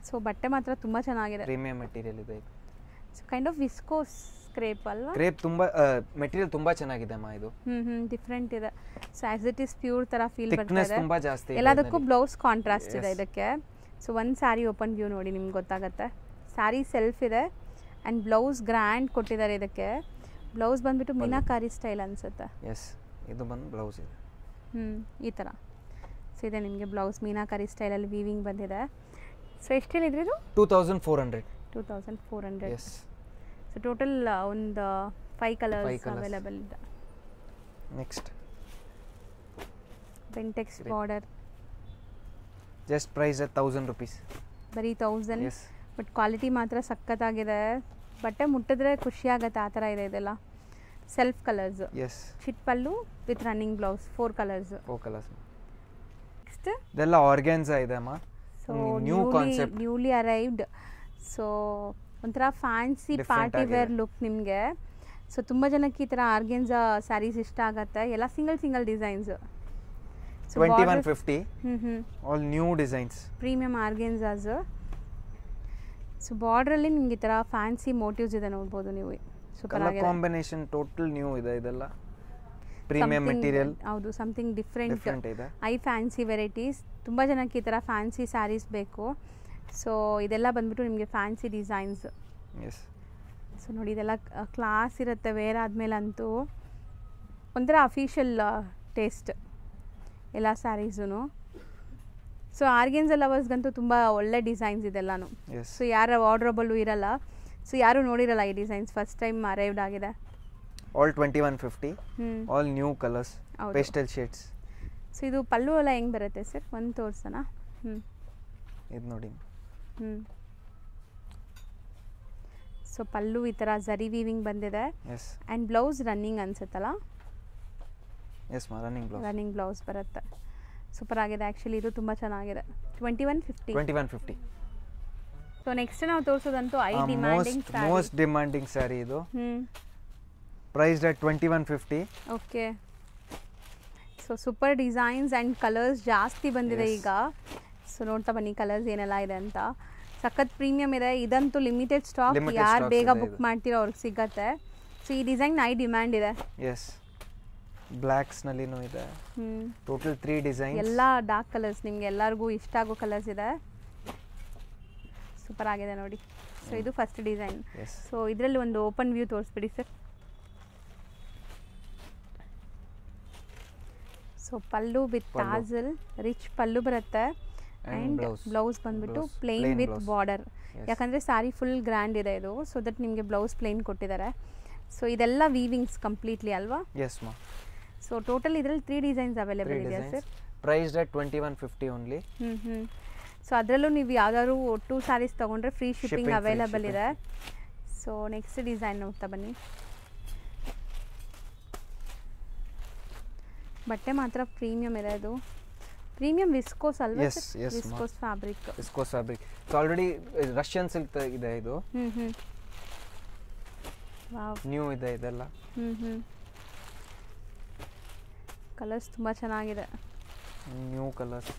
ಸೊ ಬಟ್ಟೆ ಮಾತ್ರ ತುಂಬ ಚೆನ್ನಾಗಿದೆ, ಪ್ರೀಮಿಯಂ ಮೆಟೀರಿಯಲ್ ಇದೆ ಇದು. So kind of viscose crepe ಅಲ್ವಾ? ಕ್ರೇಪ್ ತುಂಬಾ ಮೆಟೀರಿಯಲ್ ತುಂಬಾ ಚೆನ್ನಾಗಿದೆ ಅಮ್ಮ ಇದು. ಡಿಫ್ರೆಂಟ್ ಇದೆ. So as it is pure ತರ ಫೀಲ್ ಬರ್ತಾ ಥಿಕ್ನೆಸ್ ಇದೆ. ತುಂಬಾ ಜಾಸ್ತಿ ಇದೆ. ಎಲ್ಲದಕ್ಕೂ ಬ್ಲೌಸ್ ಕಾಂಟ್ರಾಸ್ಟ್ ಇದೆ ಇದಕ್ಕೆ. ಸೊ ಒಂದು ಸ್ಯಾರಿ ಓಪನ್ ವ್ಯೂ ನೋಡಿ ನಿಮ್ಗೆ ಗೊತ್ತಾಗುತ್ತೆ. ಸ್ಯಾರಿ ಸೆಲ್ಫ್ ಇದೆ ಆ್ಯಂಡ್ ಬ್ಲೌಸ್ ಗ್ರ್ಯಾಂಡ್ ಕೊಟ್ಟಿದ್ದಾರೆ ಇದಕ್ಕೆ. ಬ್ಲೌಸ್ ಬಂದ್ಬಿಟ್ಟು ಮೀನಾಕಾರಿ ಸ್ಟೈಲ್ ಅನ್ಸುತ್ತೆ. ಎಸ್, ಇದು ಬಂದು ಬ್ಲೌಸ್ ಇದೆ. ಈ ಥರ. ಸೊ ಇದೆ ನಿಮಗೆ ಬ್ಲೌಸ್ ಮೀನಾಕಾರಿ ಸ್ಟೈಲಲ್ಲಿ ವೀವಿಂಗ್ ಬಂದಿದೆ. ಸೊ ಎಷ್ಟು ಹೇಳಿದ್ರಿ ಇದು? 2400. 2400. ಎಸ್. ಸೊ ಟೋಟಲ್ ಒಂದು 5 ಕಲರ್ಸ್ ಅವೈಲೇಬಲ್ ಇದೆ. Next Bentex border. Just price 1000 rupees. ಬರೀ 1000. ಎಸ್. ಬಟ್ ಕ್ವಾಲಿಟಿ ಮಾತ್ರ ಸಖತ್ತಾಗಿದೆ. ಬಟ್ಟೆ ಮುಟ್ಟಿದ್ರೆ ಖುಷಿ ಆಗುತ್ತೆ, ಆ ಥರ ಇದೆ ಇದೆಲ್ಲ. Self colours. ಎಸ್. ಚಿಟ್ಪಲ್ಲು with running blouse. 4 colours. Next ಇದೆಲ್ಲ ಆರ್ಗಾನ್ಜಾ ಇದೆ ಅಮ್ಮ. So newly arrived. ಸೊ ಒಂಥರ ಫ್ಯಾನ್ಸಿ ಪಾರ್ಟಿ ವೇರ್ ಲುಕ್ ನಿಮಗೆ. ಸೊ ತುಂಬ ಜನಕ್ಕೆ ಈ ಥರ ಆರ್ಗೆನ್ಜಾ ಸ್ಯಾರೀಸ್ ಇಷ್ಟ ಆಗುತ್ತೆ. ಎಲ್ಲ single designs. 2150. All new designs. Premium organzas. So ಬಾರ್ಡ್ರಲ್ಲಿ ನಿಮ್ಗೆ ಈ ಥರ ಫ್ಯಾನ್ಸಿ ಮೋಟಿವ್ಸ್ ಇದೆ ನೋಡ್ಬೋದು ನೀವು. ಸೂಪರ್ ಆಗಿದೆ. ಕಾಂಬಿನೇಷನ್ ಟೋಟಲ್ ನ್ಯೂ ಇದೆ ಇದೆಲ್ಲ. Premium material. ಹೌದು, ಸಮಥಿಂಗ್ ಡಿಫ್ರೆಂಟ್ ಇದೆ. I fancy varieties. ತುಂಬ ಜನಕ್ಕೆ ಈ ಥರ ಫ್ಯಾನ್ಸಿ ಸ್ಯಾರೀಸ್ ಬೇಕು. ಸೊ ಇದೆಲ್ಲ ಬಂದ್ಬಿಟ್ಟು ನಿಮಗೆ ಫ್ಯಾನ್ಸಿ ಡಿಸೈನ್ಸ್. ಎಸ್. ಸೊ ನೋಡಿ ಇದೆಲ್ಲ ಕ್ಲಾಸ್ ಇರುತ್ತೆ. ವೇರ್ ಆದಮೇಲಂತೂ ಒಂಥರ ಅಫಿಷಿಯಲ್ ಟೇಸ್ಟ್ ಎಲ್ಲ ಸ್ಯಾರೀಸೂ. ಸೊ ಆರ್ಗೆನ್ಜಾ ಲವರ್ಸ್ಗಂತೂ ತುಂಬ ಒಳ್ಳೆ ಡಿಸೈನ್ಸ್ ಇದೆಲ್ಲನೂ. ಸೊ ಯಾರ ವಾರ್ಡ್ರೋಬಲ್ಲೂ ಇರಲ್ಲ. ಸೊ ಯಾರೂ ನೋಡಿರಲ್ಲ ಈ ಡಿಸೈನ್ಸ್, ಫಸ್ಟ್ ಟೈಮ್ ಅರೈವ್ಡ್ ಆಗಿದೆ. All 2150. All new colours, pastel shades. So ಇದು ಪಲ್ಲು ಎಲ್ಲ ಹೆಂಗೆ ಬರುತ್ತೆ ಸರ್? ಒಂದು ತೋರ್ಸೋಣ. ಇದು ನೋಡಿ. ಸೊ ಪಲ್ಲು ಈ ಥರ ಝರಿ ವೀವಿಂಗ್ ಬಂದಿದೆ. ಎಸ್. ಆ್ಯಂಡ್ ಬ್ಲೌಸ್ ರನ್ನಿಂಗ್ ಅನ್ಸುತ್ತಲ್ಲ? ಎಸ್ ಮಾ, ರನ್ನಿಂಗ್ ಬ್ಲೌಸ್ ಬರುತ್ತೆ. ಸೂಪರ್ ಆಗಿದೆ ಆ್ಯಕ್ಚುಲಿ. ಇದು ತುಂಬ ಚೆನ್ನಾಗಿದೆ. 2150. ಸೊ ನೆಕ್ಸ್ಟ್ ನಾವು ತೋರಿಸೋದಂತೂ ಮೋಸ್ಟ್ ಡಿಮಾಂಡಿಂಗ್ ಸ್ಯಾರಿ ಇದು. Priced at 2150. Okay. So super designs and colours ಜಾಸ್ತಿ ಬಂದಿದೆ ಈಗ. ಸೊ ನೋಡ್ತಾ ಬನ್ನಿ ಕಲರ್ಸ್ ಏನೆಲ್ಲ ಇದೆ ಅಂತ. ಸಖತ್ ಪ್ರೀಮಿಯಂ ಇದೆ. ಇದಂತೂ ಲಿಮಿಟೆಡ್ ಸ್ಟಾಕ್. ಯಾರು ಬೇಗ ಬುಕ್ ಮಾಡ್ತೀರೋ ಅವ್ರಿಗೆ ಸಿಗತ್ತೆ. ಸೊ ಈ ಡಿಸೈನ್ ಹೈ ಡಿಮ್ಯಾಂಡ್ ಇದೆ. ಎಸ್. ಬ್ಲ್ಯಾಕ್ಸ್ ನಲ್ಲಿನೂ ಇದೆ. Total 3 designs. ಎಲ್ಲ ಡಾರ್ಕ್ ಕಲರ್ಸ್, ನಿಮಗೆ ಎಲ್ಲರಿಗೂ ಇಷ್ಟ ಆಗೋ ಕಲರ್ಸ್ ಇದೆ. ಸೂಪರ್ ಆಗಿದೆ ನೋಡಿ. ಸೊ ಇದು ಫಸ್ಟ್ ಡಿಸೈನ್. ಸೊ ಇದರಲ್ಲಿ ಒಂದು ಓಪನ್ ವ್ಯೂ ತೋರಿಸ್ಬಿಡಿ sir. So pallu with tassel, rich pallu ಬರುತ್ತೆ. ಆ್ಯಂಡ್ ಬ್ಲೌಸ್ ಬಂದ್ಬಿಟ್ಟು ಪ್ಲೇನ್ ವಿತ್ ಬಾರ್ಡರ್. ಯಾಕಂದರೆ ಸ್ಯಾರಿ ಫುಲ್ ಗ್ರ್ಯಾಂಡ್ ಇದೆ ಇದು. ಸೊ ದಟ್ ನಿಮಗೆ ಬ್ಲೌಸ್ ಪ್ಲೇನ್ ಕೊಟ್ಟಿದ್ದಾರೆ. ಸೊ ಇದೆಲ್ಲ ವೀವಿಂಗ್ಸ್ ಕಂಪ್ಲೀಟ್ಲಿ ಅಲ್ವಾ? ಎಸ್ ಮಾ. ಸೊ ಟೋಟಲ್ ಇದರಲ್ಲಿ 3 ಡಿಸೈನ್ಸ್ ಅವೈಲೇಬಲ್ ಇದೆ sir. Priced at 2150 only. So ಅದರಲ್ಲೂ ನೀವು ಯಾವ್ದಾದ್ರು 2 ಸ್ಯಾರೀಸ್ ತೊಗೊಂಡ್ರೆ ಫ್ರೀ ಶಿಪ್ಪಿಂಗ್ ಅವೈಲೇಬಲ್ ಇದೆ. ಸೊ ನೆಕ್ಸ್ಟ್ ಡಿಸೈನ್ ನೋಡ್ತಾ ಬನ್ನಿ. ಬಟ್ಟೆ ಮಾತ್ರ ಪ್ರೀಮಿಯಂ ಇದೆ. ಇದು ಪ್ರೀಮಿಯಂ ವಿಸ್ಕೋಸ್ ಅಲ್ವಾ? Viscose fabric. So already Russian silk ಇದೆ ಇದು. ವಾವ್, ನ್ಯೂ ಇದೆ ಇದೆಲ್ಲ. ಕಲರ್ಸ್ ತುಂಬ ಚೆನ್ನಾಗಿದೆ. New colours.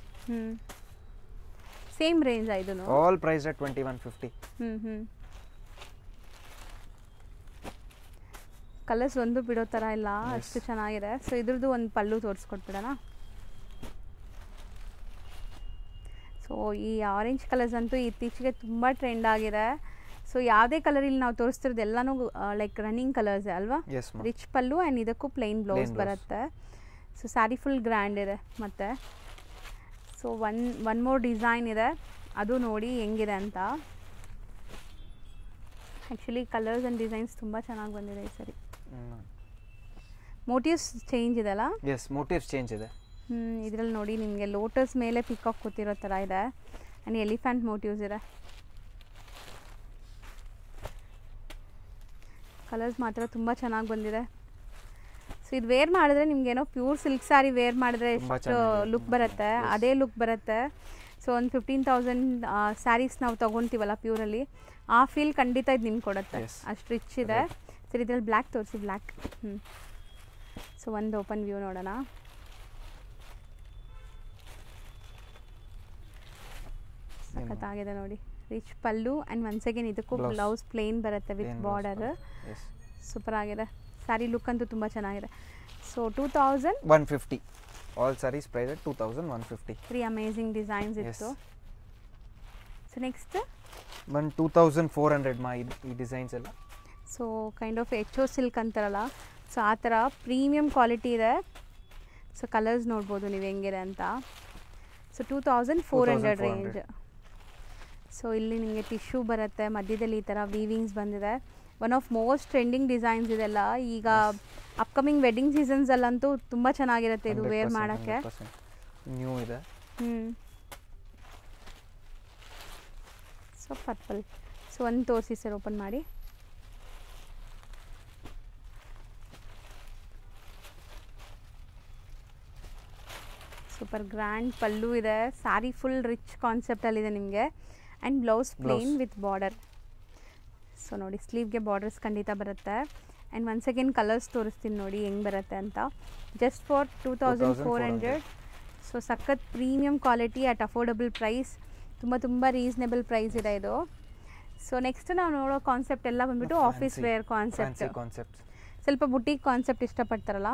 ಸೇಮ್ ರೇಂಜ್ ಇದನ್ನು. All price at 2150. ಕಲರ್ಸ್ ಒಂದು ಬಿಡೋ ಥರ ಇಲ್ಲ, ಅಷ್ಟು ಚೆನ್ನಾಗಿದೆ. ಸೊ ಇದ್ರದ್ದು ಒಂದು ಪಲ್ಲು ತೋರಿಸ್ಕೊಟ್ಬಿಡೋಣ. ಸೊ ಈ ಆರೆಂಜ್ ಕಲರ್ಸ್ ಅಂತೂ ಇತ್ತೀಚೆಗೆ ತುಂಬ ಟ್ರೆಂಡ್ ಆಗಿದೆ. ಸೊ ಯಾವುದೇ ಕಲರ್ ಇಲ್ಲಿ ನಾವು ತೋರಿಸ್ತಿರೋದು ಎಲ್ಲನೂ ಲೈಕ್ ರನ್ನಿಂಗ್ ಕಲರ್ಸ್ ಅಲ್ವಾ. ಎಸ್ ಮಾ. ರಿಚ್ ಪಲ್ಲು ಆ್ಯಂಡ್ ಇದಕ್ಕೂ ಪ್ಲೈನ್ ಬ್ಲೌಸ್ ಬರುತ್ತೆ. ಸೊ ಸ್ಯಾರಿ ಫುಲ್ ಗ್ರ್ಯಾಂಡ್ ಇದೆ. ಮತ್ತು ಸೊ ಒನ್ ಮೋರ್ ಡಿಸೈನ್ ಇದೆ, ಅದು ನೋಡಿ ಹೆಂಗಿದೆ ಅಂತ. ಆ್ಯಕ್ಚುಲಿ ಕಲರ್ಸ್ ಆ್ಯಂಡ್ ಡಿಸೈನ್ಸ್ ತುಂಬ ಚೆನ್ನಾಗಿ ಬಂದಿದೆ ಈ ಸರಿ. ಮೋಟಿವ್ಸ್ ಚೇಂಜ್ ಇದೆಲ್ಲ. ಎಸ್, ಮೋಟಿವ್ಸ್ ಚೇಂಜ್ ಇದೆ. ಇದರಲ್ಲಿ ನೋಡಿ ನಿಮಗೆ ಲೋಟಸ್ ಮೇಲೆ ಪಿಕಾಕ್ ಕೂತಿರೋ ಥರ ಇದೆ ಆ್ಯಂಡ್ ಎಲಿಫೆಂಟ್ ಮೋಟಿವ್ಸ್ ಇದೆ. ಕಲರ್ಸ್ ಮಾತ್ರ ತುಂಬ ಚೆನ್ನಾಗಿ ಬಂದಿದೆ. ಸೊ ಇದು ವೇರ್ ಮಾಡಿದ್ರೆ ನಿಮಗೇನೋ ಪ್ಯೂರ್ ಸಿಲ್ಕ್ ಸ್ಯಾರಿ ವೇರ್ ಮಾಡಿದ್ರೆ ಎಷ್ಟು ಲುಕ್ ಬರುತ್ತೆ ಅದೇ ಲುಕ್ ಬರುತ್ತೆ. ಸೊ ಒಂದು 15,000 ಸ್ಯಾರೀಸ್ ನಾವು ತೊಗೊತೀವಲ್ಲ ಪ್ಯೂರಲ್ಲಿ, ಆ ಫೀಲ್ ಖಂಡಿತ ಇದು ನಿಮ್ಗೆ ಕೊಡುತ್ತೆ, ಅಷ್ಟು ರಿಚ್ ಇದೆ. ಸರಿ, ಇದರಲ್ಲಿ ಬ್ಲ್ಯಾಕ್ ತೋರಿಸಿ. ಬ್ಲ್ಯಾಕ್. ಸೊ ಒಂದು ಓಪನ್ ವ್ಯೂ ನೋಡೋಣ. ಸಖತ್ತಾಗಿದೆ ನೋಡಿ. Rich pallu and once again ಇದಕ್ಕೂ ಬ್ಲೌಸ್ ಪ್ಲೇನ್ ಬರುತ್ತೆ ವಿತ್ ಬಾರ್ಡರ್. ಸೂಪರ್ ಆಗಿದೆ. ಸ್ಯಾರಿ ಲುಕ್ ಅಂತೂ ತುಂಬ ಚೆನ್ನಾಗಿದೆ. So 2,150 all saris price 2,150. 3 amazing designs ಇತ್ತು. ಸೊ ನೆಕ್ಸ್ಟ್ 2,400 ಮಾ ಈ ಡಿಸೈನ್ಸ್ ಎಲ್ಲ. So kind of H O silk ಅಂತಾರಲ್ಲ, ಸೊ ಆ ಥರ ಪ್ರೀಮಿಯಮ್ ಕ್ವಾಲಿಟಿ ಇದೆ. ಸೊ ಕಲರ್ಸ್ ನೋಡ್ಬೋದು ನೀವು ಹೆಂಗಿದೆ ಅಂತ. So 2,400 range. ಸೊ ಇಲ್ಲಿ ನಿಮಗೆ ಟಿಶ್ಯೂ ಬರುತ್ತೆ, ಮಧ್ಯದಲ್ಲಿ ಈ ಥರ ವೀವಿಂಗ್ಸ್ ಬಂದಿದೆ. One of most trending designs ಇದೆಲ್ಲ. ಈಗ ಅಪ್ಕಮಿಂಗ್ ವೆಡ್ಡಿಂಗ್ ಸೀಸನ್ಸಲ್ಲಂತೂ ತುಂಬ ಚೆನ್ನಾಗಿರುತ್ತೆ ಇದು ವೇರ್ ಮಾಡೋಕ್ಕೆ. ನ್ಯೂ ಇದೆ. So purple. ಸೊ ಒಂದು ತೋರಿಸಿ ಸರ್, ಓಪನ್ ಮಾಡಿ. ಸೂಪರ್ ಗ್ರ್ಯಾಂಡ್ ಪಲ್ಲು ಇದೆ. ಸ್ಯಾರಿ ಫುಲ್ ರಿಚ್ ಕಾನ್ಸೆಪ್ಟಲ್ಲಿದೆ ನಿಮಗೆ. And blouse plain with border. So ನೋಡಿ, ಸ್ಲೀವ್ಗೆ ಬಾರ್ಡರ್ಸ್ ಖಂಡಿತ ಬರುತ್ತೆ. ಆ್ಯಂಡ್ ಒನ್ಸ್ ಅಗೇನ್ ಕಲರ್ಸ್ ತೋರಿಸ್ತೀನಿ ನೋಡಿ ಹೆಂಗೆ ಬರುತ್ತೆ ಅಂತ. Just for 2,400. ಸೊ ಸಖತ್ premium quality at affordable price. ತುಂಬ ರೀಸನೇಬಲ್ ಪ್ರೈಸ್ ಇದೆ ಇದು. ಸೊ ನೆಕ್ಸ್ಟ್ ನಾವು ನೋಡೋ ಕಾನ್ಸೆಪ್ಟ್ ಎಲ್ಲ ಬಂದ್ಬಿಟ್ಟು ಆಫೀಸ್ ವೇರ್ ಕಾನ್ಸೆಪ್ಟ್. ಸ್ವಲ್ಪ ಬುಟೀಕ್ ಕಾನ್ಸೆಪ್ಟ್ ಇಷ್ಟಪಡ್ತಾರಲ್ಲ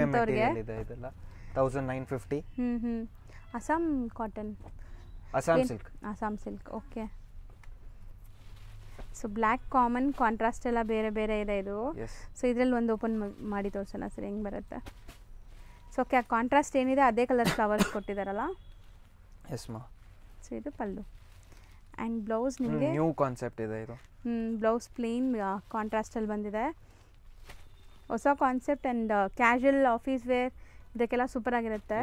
ಅಂಥವ್ರಿಗೆ. 1,950. Assam cotton, Assam silk. Okay. So black common, contrast ಎಲ್ಲ ಬೇರೆ ಬೇರೆ ಇದೆ ಇದು. ಸೊ ಇದರಲ್ಲಿ ಒಂದು ಓಪನ್ ಮಾಡಿ ತೋರಿಸೋಣ ಸರ್ ಹೆಂಗೆ ಬರುತ್ತೆ. ಸೊ ಓಕೆ, ಆ ಕಾಂಟ್ರಾಸ್ಟ್ ಏನಿದೆ ಅದೇ ಕಲರ್ ಫ್ಲವರ್ಸ್ ಕೊಟ್ಟಿದ್ದಾರಲ್ಲ. ಎಸ್ ಮಾ. ಸೊ ಇದು ಪಲ್ಲು ಆ್ಯಂಡ್ ಬ್ಲೌಸ್ ನಿಮಗೆ ನ್ಯೂ ಕಾನ್ಸೆಪ್ಟ್ ಇದೆ ಇದು. ಬ್ಲೌಸ್ ಪ್ಲೇನ್ ಕಾಂಟ್ರಾಸ್ಟಲ್ಲಿ ಬಂದಿದೆ. ಹೊಸ concept and casual office wear ಇದಕ್ಕೆಲ್ಲ ಸೂಪರ್ ಆಗಿರುತ್ತೆ.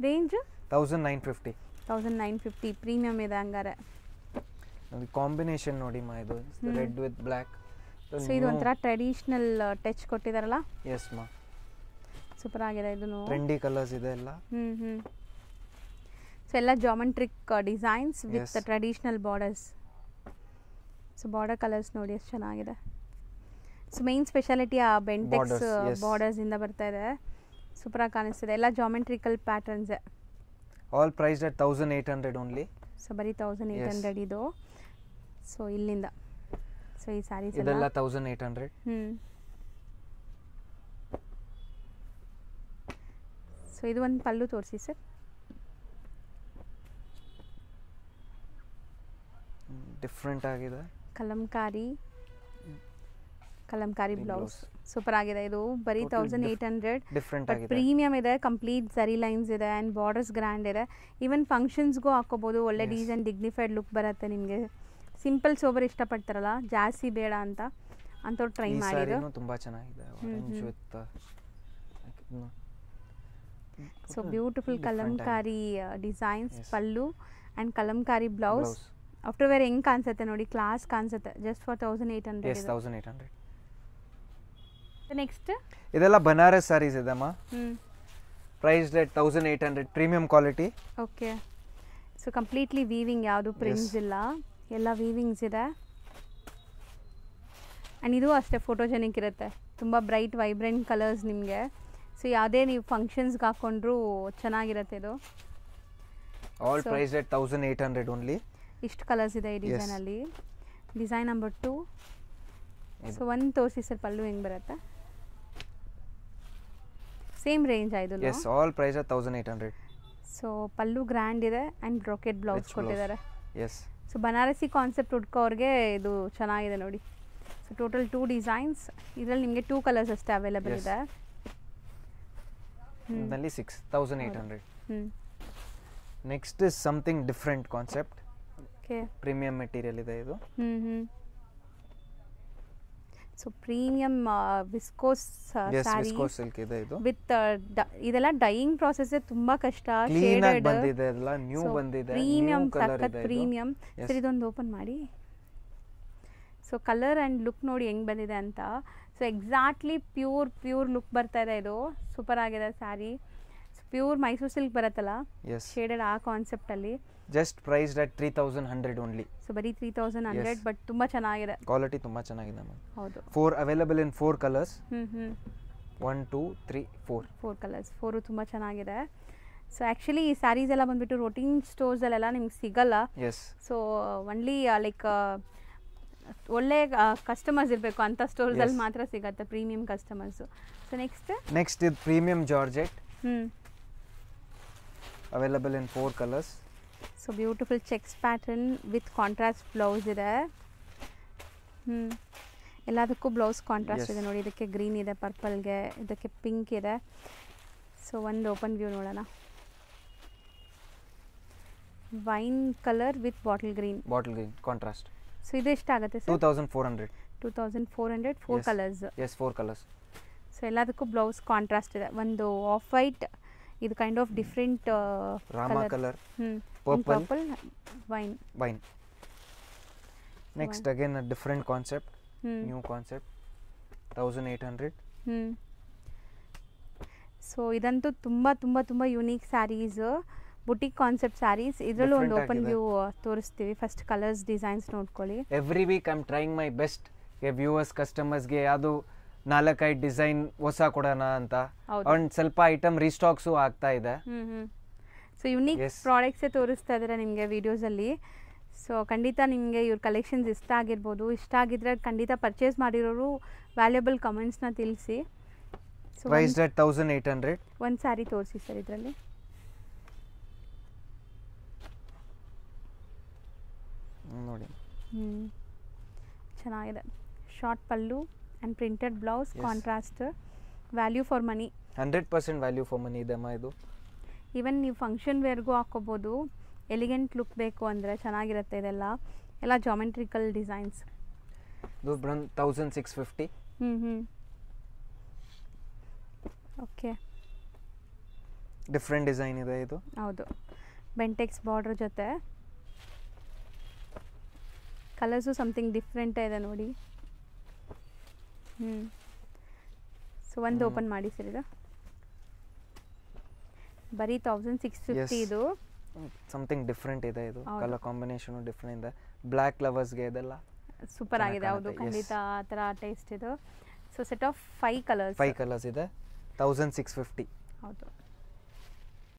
ರೇಂಜ್ 1,950. 1,950 ಪ್ರೀಮಿಯಮ್ ಇದೆ ಹಂಗಾರೆ. ಕಾಂಬಿನೇಷನ್ ನೋಡಿ ಮಾ, ಇದು ರೆಡ್ ವಿತ್ ಬ್ಲ್ಯಾಕ್. ಸೊ ಇದು ಒಂಥರ ಟ್ರೆಡಿಷನಲ್ ಟಚ್ ಕೊಟ್ಟಿದ್ದಾರಲ್ಲ. ಎಸ್ ಮಾ. ಸೂಪರ್ ಆಗಿದೆ. ಇದು ಟ್ರೆಂಡಿ ಕಲರ್ಸ್ ಇದೆ ಎಲ್ಲ. ಸೊ ಎಲ್ಲ geometric designs with traditional borders. So border colours ನೋಡಿ ಎಷ್ಟು ಚೆನ್ನಾಗಿದೆ. ಸೊ ಮೇನ್ ಸ್ಪೆಷಾಲಿಟಿ ಆ ಬೆಂಟೆಕ್ಸ್ ಬಾರ್ಡರ್ಸಿಂದ ಬರ್ತಾ ಇದೆ. ಸೂಪರಾಗಿ ಕಾಣಿಸ್ತಿದೆ. ಎಲ್ಲ geometrical patterns. All priced at 1,800 only. So ಬರೀ 1,800 ಇದು. ಸೊ ಇಲ್ಲಿಂದ ಸೊ ಈ ಸ್ಯಾರೀಸ್ ಇದೆಲ್ಲ 1,800. ಸೊ ಇದು ಒಂದು ಪಲ್ಲು ತೋರಿಸಿ ಸರ್. ಡಿಫ್ರೆಂಟ್ ಆಗಿದೆ. ಕಲಂಕಾರಿ ಬ್ಲೌಸ್ ಸೂಪರ್ ಆಗಿದೆ. ಇದು ಬರೀ 1,800. ಡಿಫ್ರೆಂಟ್ ಆಗಿದೆ. ಪ್ರೀಮಿಯಮ್ ಇದೆ. ಕಂಪ್ಲೀಟ್ ಝರಿ ಲೈನ್ಸ್ ಇದೆ ಆ್ಯಂಡ್ ಬಾರ್ಡರ್ಸ್ ಗ್ರ್ಯಾಂಡ್ ಇದೆ. ಈವನ್ ಫಂಕ್ಷನ್ಸ್ಗೂ ಹಾಕೋಬೋದು. ಒಳ್ಳೆ ಡಿಸೈನ್ ಡಿಗ್ನಿಫೈಡ್ ಲುಕ್ ಬರುತ್ತೆ ನಿಮಗೆ. ಸಿಂಪಲ್ ಸೋಬರ್ ಇಷ್ಟಪಡ್ತಾರಲ್ಲ, ಜಾಸ್ತಿ ಬೇಡ ಅಂತ ಅಂಥವ್ರು ಟ್ರೈ ಮಾಡಿದ್ರು. ತುಂಬಾ ಚೆನ್ನಾಗಿದೆ. So beautiful kalamkari designs, pallu and kalamkari blouse. After wear ಹೆಂಗೆ ಕಾಣಿಸುತ್ತೆ ನೋಡಿ, ಕ್ಲಾಸ್ ಕಾಣಿಸುತ್ತೆ. Just for 1,800. 1,800. ನೆಕ್ಸ್ಟ್ ಇದೆಲ್ಲ ಬನಾರಸ್ ಸ್ಯಾರೀಸ್ ಇದೆಮ್ಮ. Priced at 1,800. Premium quality. Okay. So completely weaving, ಯಾವುದು ಪ್ರಿಂಟ್ಸ್ ಇಲ್ಲ, ಎಲ್ಲ ವೀವಿಂಗ್ಸ್ ಇದೆ. ಆ್ಯಂಡ್ ಇದು ಅಷ್ಟೇ ಫೋಟೋಜೆನಿಕ್ ಇರುತ್ತೆ. ತುಂಬ ಬ್ರೈಟ್ ವೈಬ್ರೆಂಟ್ ಕಲರ್ಸ್ ನಿಮಗೆ. ಸೊ ಯಾವುದೇ ನೀವು ಫಂಕ್ಷನ್ಸ್ಗೆ ಹಾಕ್ಕೊಂಡ್ರೂ ಚೆನ್ನಾಗಿರುತ್ತೆ ಇದು. All priced at 1,800 only. ಇಷ್ಟು ಕಲರ್ಸ್ ಇದೆ ಈ ಡಿಸೈನಲ್ಲಿ. Design number 2. ಸೊ ಒಂದು ತೋರಿಸಿ ಸರ್, ಪಲ್ಲು ಹೆಂಗೆ ಬರುತ್ತೆ. ಸೇಮ್ ರೇಂಜ್ ಆಯಿತು. Yes, all price at 1,800. So pallu grand ಇದೆ ಆ್ಯಂಡ್ ಬ್ರೊಕೆಟ್ ಬ್ಲೌಸ್ ಕೊಟ್ಟಿದ್ದಾರೆ. ಎಸ್. ಸೊ ಬನಾರಸಿ ಕಾನ್ಸೆಪ್ಟ್ ಹುಡ್ಕೋರಿಗೆ ಇದು ಚೆನ್ನಾಗಿದೆ ನೋಡಿ. ಸೊ ಟೋಟಲ್ 2 ಡಿಸೈನ್ಸ್, ಇದರಲ್ಲಿ ನಿಮಗೆ 2 ಕಲರ್ಸ್ ಅಷ್ಟೇ ಅವೈಲೇಬಲ್ ಇದೆ. ಇದರಲ್ಲಿ 6800. Next is something different concept. Okay, premium material ಇದೆ ಇದು. So premium viscose sari viscose silk ಇದೆ ಇದು ವಿತ್ ಇದೆಲ್ಲ ಡೈಯಿಂಗ್ ಪ್ರಾಸೆಸ್ ತುಂಬಾ ಕಷ್ಟ. ಕ್ಲೀನ್ ಆಗಿ ಬಂದಿದೆ, ಎಲ್ಲ ನ್ಯೂ ಬಂದಿದೆ, ಪ್ರೀಮಿಯಂ ನ್ಯೂ ಕಲರ್ ಸಖತ್ ಇದೆ. ಪ್ರೀಮಿಯಂ. ಸರ್ ಇದೊಂದು ಓಪನ್ ಮಾಡಿ. ಸೊ ಕಲರ್ ಆ್ಯಂಡ್ ಲುಕ್ ನೋಡಿ ಹೆಂಗೆ ಬಂದಿದೆ ಅಂತ. ಸೊ ಎಕ್ಸಾಕ್ಟ್ಲಿ ಪ್ಯೂರ್ ಲುಕ್ ಬರ್ತಾ ಇದೆ. ಇದು ಸೂಪರ್ ಆಗಿದೆ ಸ್ಯಾರಿ. ಪ್ಯೂರ್ ಮೈಸೂರು ಸಿಲ್ಕ್ ಬರುತ್ತಲ್ಲ, ಶೇಡೆಡ್ ಆ ಕಾನ್ಸೆಪ್ಟಲ್ಲಿ. Just priced at 3100 only. So ಬರೀ 3100, ಬಟ್ ತುಂಬ ಚೆನ್ನಾಗಿದೆ. ಕ್ವಾಲಿಟಿ ತುಂಬ ಚೆನ್ನಾಗಿದೆ ಮ್ಯಾಮ್. ಹೌದು. 4 ಅವೈಲೇಬಲ್ ಇನ್ 4 ಕಲರ್ಸ್. 1 2 3 4 ಕಲರ್ಸ್. 4 ತುಂಬ ಚೆನ್ನಾಗಿದೆ. ಸೊ ಆ್ಯಕ್ಚುಲಿ ಈ ಸ್ಯಾರೀಸ್ ಎಲ್ಲ ಬಂದುಬಿಟ್ಟು ರೋಟಿಂಗ್ ಸ್ಟೋರ್ಸಲ್ಲೆಲ್ಲ ನಿಮ್ಗೆ ಸಿಗಲ್ಲ. ಸೊ ಒನ್ಲಿ ಲೈಕ್ ಒಳ್ಳೆ ಕಸ್ಟಮರ್ಸ್ ಇರಬೇಕು ಅಂಥ ಸ್ಟೋರ್ಸಲ್ಲಿ ಮಾತ್ರ ಸಿಗುತ್ತೆ, ಪ್ರೀಮಿಯಂ ಕಸ್ಟಮರ್ಸು. ಸೊ ನೆಕ್ಸ್ಟ್ ಇದು premium georgette. Available in 4 colours. So beautiful cheques pattern with contrast blouse ಇದೆ. ಎಲ್ಲದಕ್ಕೂ ಬ್ಲೌಸ್ ಕಾಂಟ್ರಾಸ್ಟ್ ಇದೆ ನೋಡಿ. ಇದಕ್ಕೆ ಗ್ರೀನ್ ಇದೆ, ಪರ್ಪಲ್ಗೆ, ಇದಕ್ಕೆ ಪಿಂಕ್ ಇದೆ. ಸೊ ಒಂದು ಓಪನ್ ವ್ಯೂ ನೋಡೋಣ. Wine colour with bottle green contrast. So ಇದು ಎಷ್ಟಾಗುತ್ತೆ sir? 2400. 2400, 4 colours. Yes, 4 colours. So ಎಲ್ಲದಕ್ಕೂ ಬ್ಲೌಸ್ ಕಾಂಟ್ರಾಸ್ಟ್ ಇದೆ. ಒಂದು ಆಫ್ ವೈಟ್, ಇದು kind of different rama colour, purple, wine. Next again a different concept, new concept, 1800. So ಇದಂತೂ ತುಂಬ unique saris, boutique concept saris. ಇದರಲ್ಲೂ ಒಂದು ಓಪನ್ ವ್ಯೂ ತೋರಿಸ್ತೀವಿ. ಫಸ್ಟ್ ಕಲರ್ಸ್ ಡಿಸೈನ್ಸ್ ನೋಡ್ಕೊಳ್ಳಿ. Every week I am trying my best viewers ಕಸ್ಟಮರ್ಸ್ಗೆ ಯಾವುದು 4-5 design ಹೊಸ ಕೊಡೋಣ ಅಂತ. ಒಂದು ಸ್ವಲ್ಪ ಐಟಮ್ ರೀಸ್ಟಾಕ್ಸು ಆಗ್ತಾ ಇದೆ. ಸೊ ಯುನೀಕ್ ಪ್ರಾಡಕ್ಟ್ಸೇ ತೋರಿಸ್ತಾ ಇದ್ದಾರೆ ನಿಮಗೆ ವಿಡಿಯೋಸಲ್ಲಿ. ಸೊ ಖಂಡಿತ ನಿಮಗೆ ಇವ್ರ ಕಲೆಕ್ಷನ್ಸ್ ಇಷ್ಟ ಆಗಿರ್ಬೋದು. ಇಷ್ಟ ಆಗಿದ್ರೆ ಖಂಡಿತ ಪರ್ಚೇಸ್ ಮಾಡಿರೋರು ವ್ಯಾಲ್ಯೂಬಲ್ ಕಮೆಂಟ್ಸ್ನ ತಿಳಿಸಿ. So price at 1800. ಒಂದು ಸ್ಯಾರಿ ತೋರಿಸಿ ಸರ್ ಇದರಲ್ಲಿ. ನೋಡಿ, ಚೆನ್ನಾಗಿದೆ. Short pallu and printed blouse, contrast, value for money. 100% value for money ಇದೆ ಅಮ್ಮ ಇದು. ಈವನ್ ನೀವು ಫಂಕ್ಷನ್ ವೇರ್ಗೂ ಹಾಕೋಬೋದು. ಎಲಿಗೆಂಟ್ ಲುಕ್ ಬೇಕು ಅಂದರೆ ಚೆನ್ನಾಗಿರುತ್ತೆ. ಇದೆಲ್ಲ ಜಾಮೆಟ್ರಿಕಲ್ ಡಿಸೈನ್ಸ್. ಇದು 1650. ಓಕೆ, ಡಿಫ್ರೆಂಟ್ ಡಿಸೈನ್ ಇದೆ ಇದು. ಹೌದು, ಬೆಂಟೆಕ್ಸ್ ಬಾರ್ಡರ್ ಜೊತೆ ಕಲರ್ಸು ಸಮಥಿಂಗ್ ಡಿಫ್ರೆಂಟ್ ಇದೆ ನೋಡಿ. ಸೊ ಒಂದು ಓಪನ್ ಮಾಡಿ ಸರ್. ಇದು ಬರೀ 1650. ಇದು ಸಮಥಿಂಗ್ ಡಿಫ್ರೆಂಟ್ ಇದೆ. ಇದು ಕಲರ್ ಕಾಂಬಿನೇಷನ್ ಡಿಫ್ರೆಂಟ್ ಇದೆ. ಬ್ಲ್ಯಾಕ್ ಲವರ್ಸ್ಗೆ ಇದೆಲ್ಲ ಸೂಪರ್ ಆಗಿದೆ. ಹೌದು, ಖಂಡಿತ ಆ ಥರ ಟೇಸ್ಟ್ ಇದು. ಸೊ ಸೆಟ್ ಆಫ್ 5 ಕಲರ್ಸ್ ಇದೆ. 1650. ಹೌದು.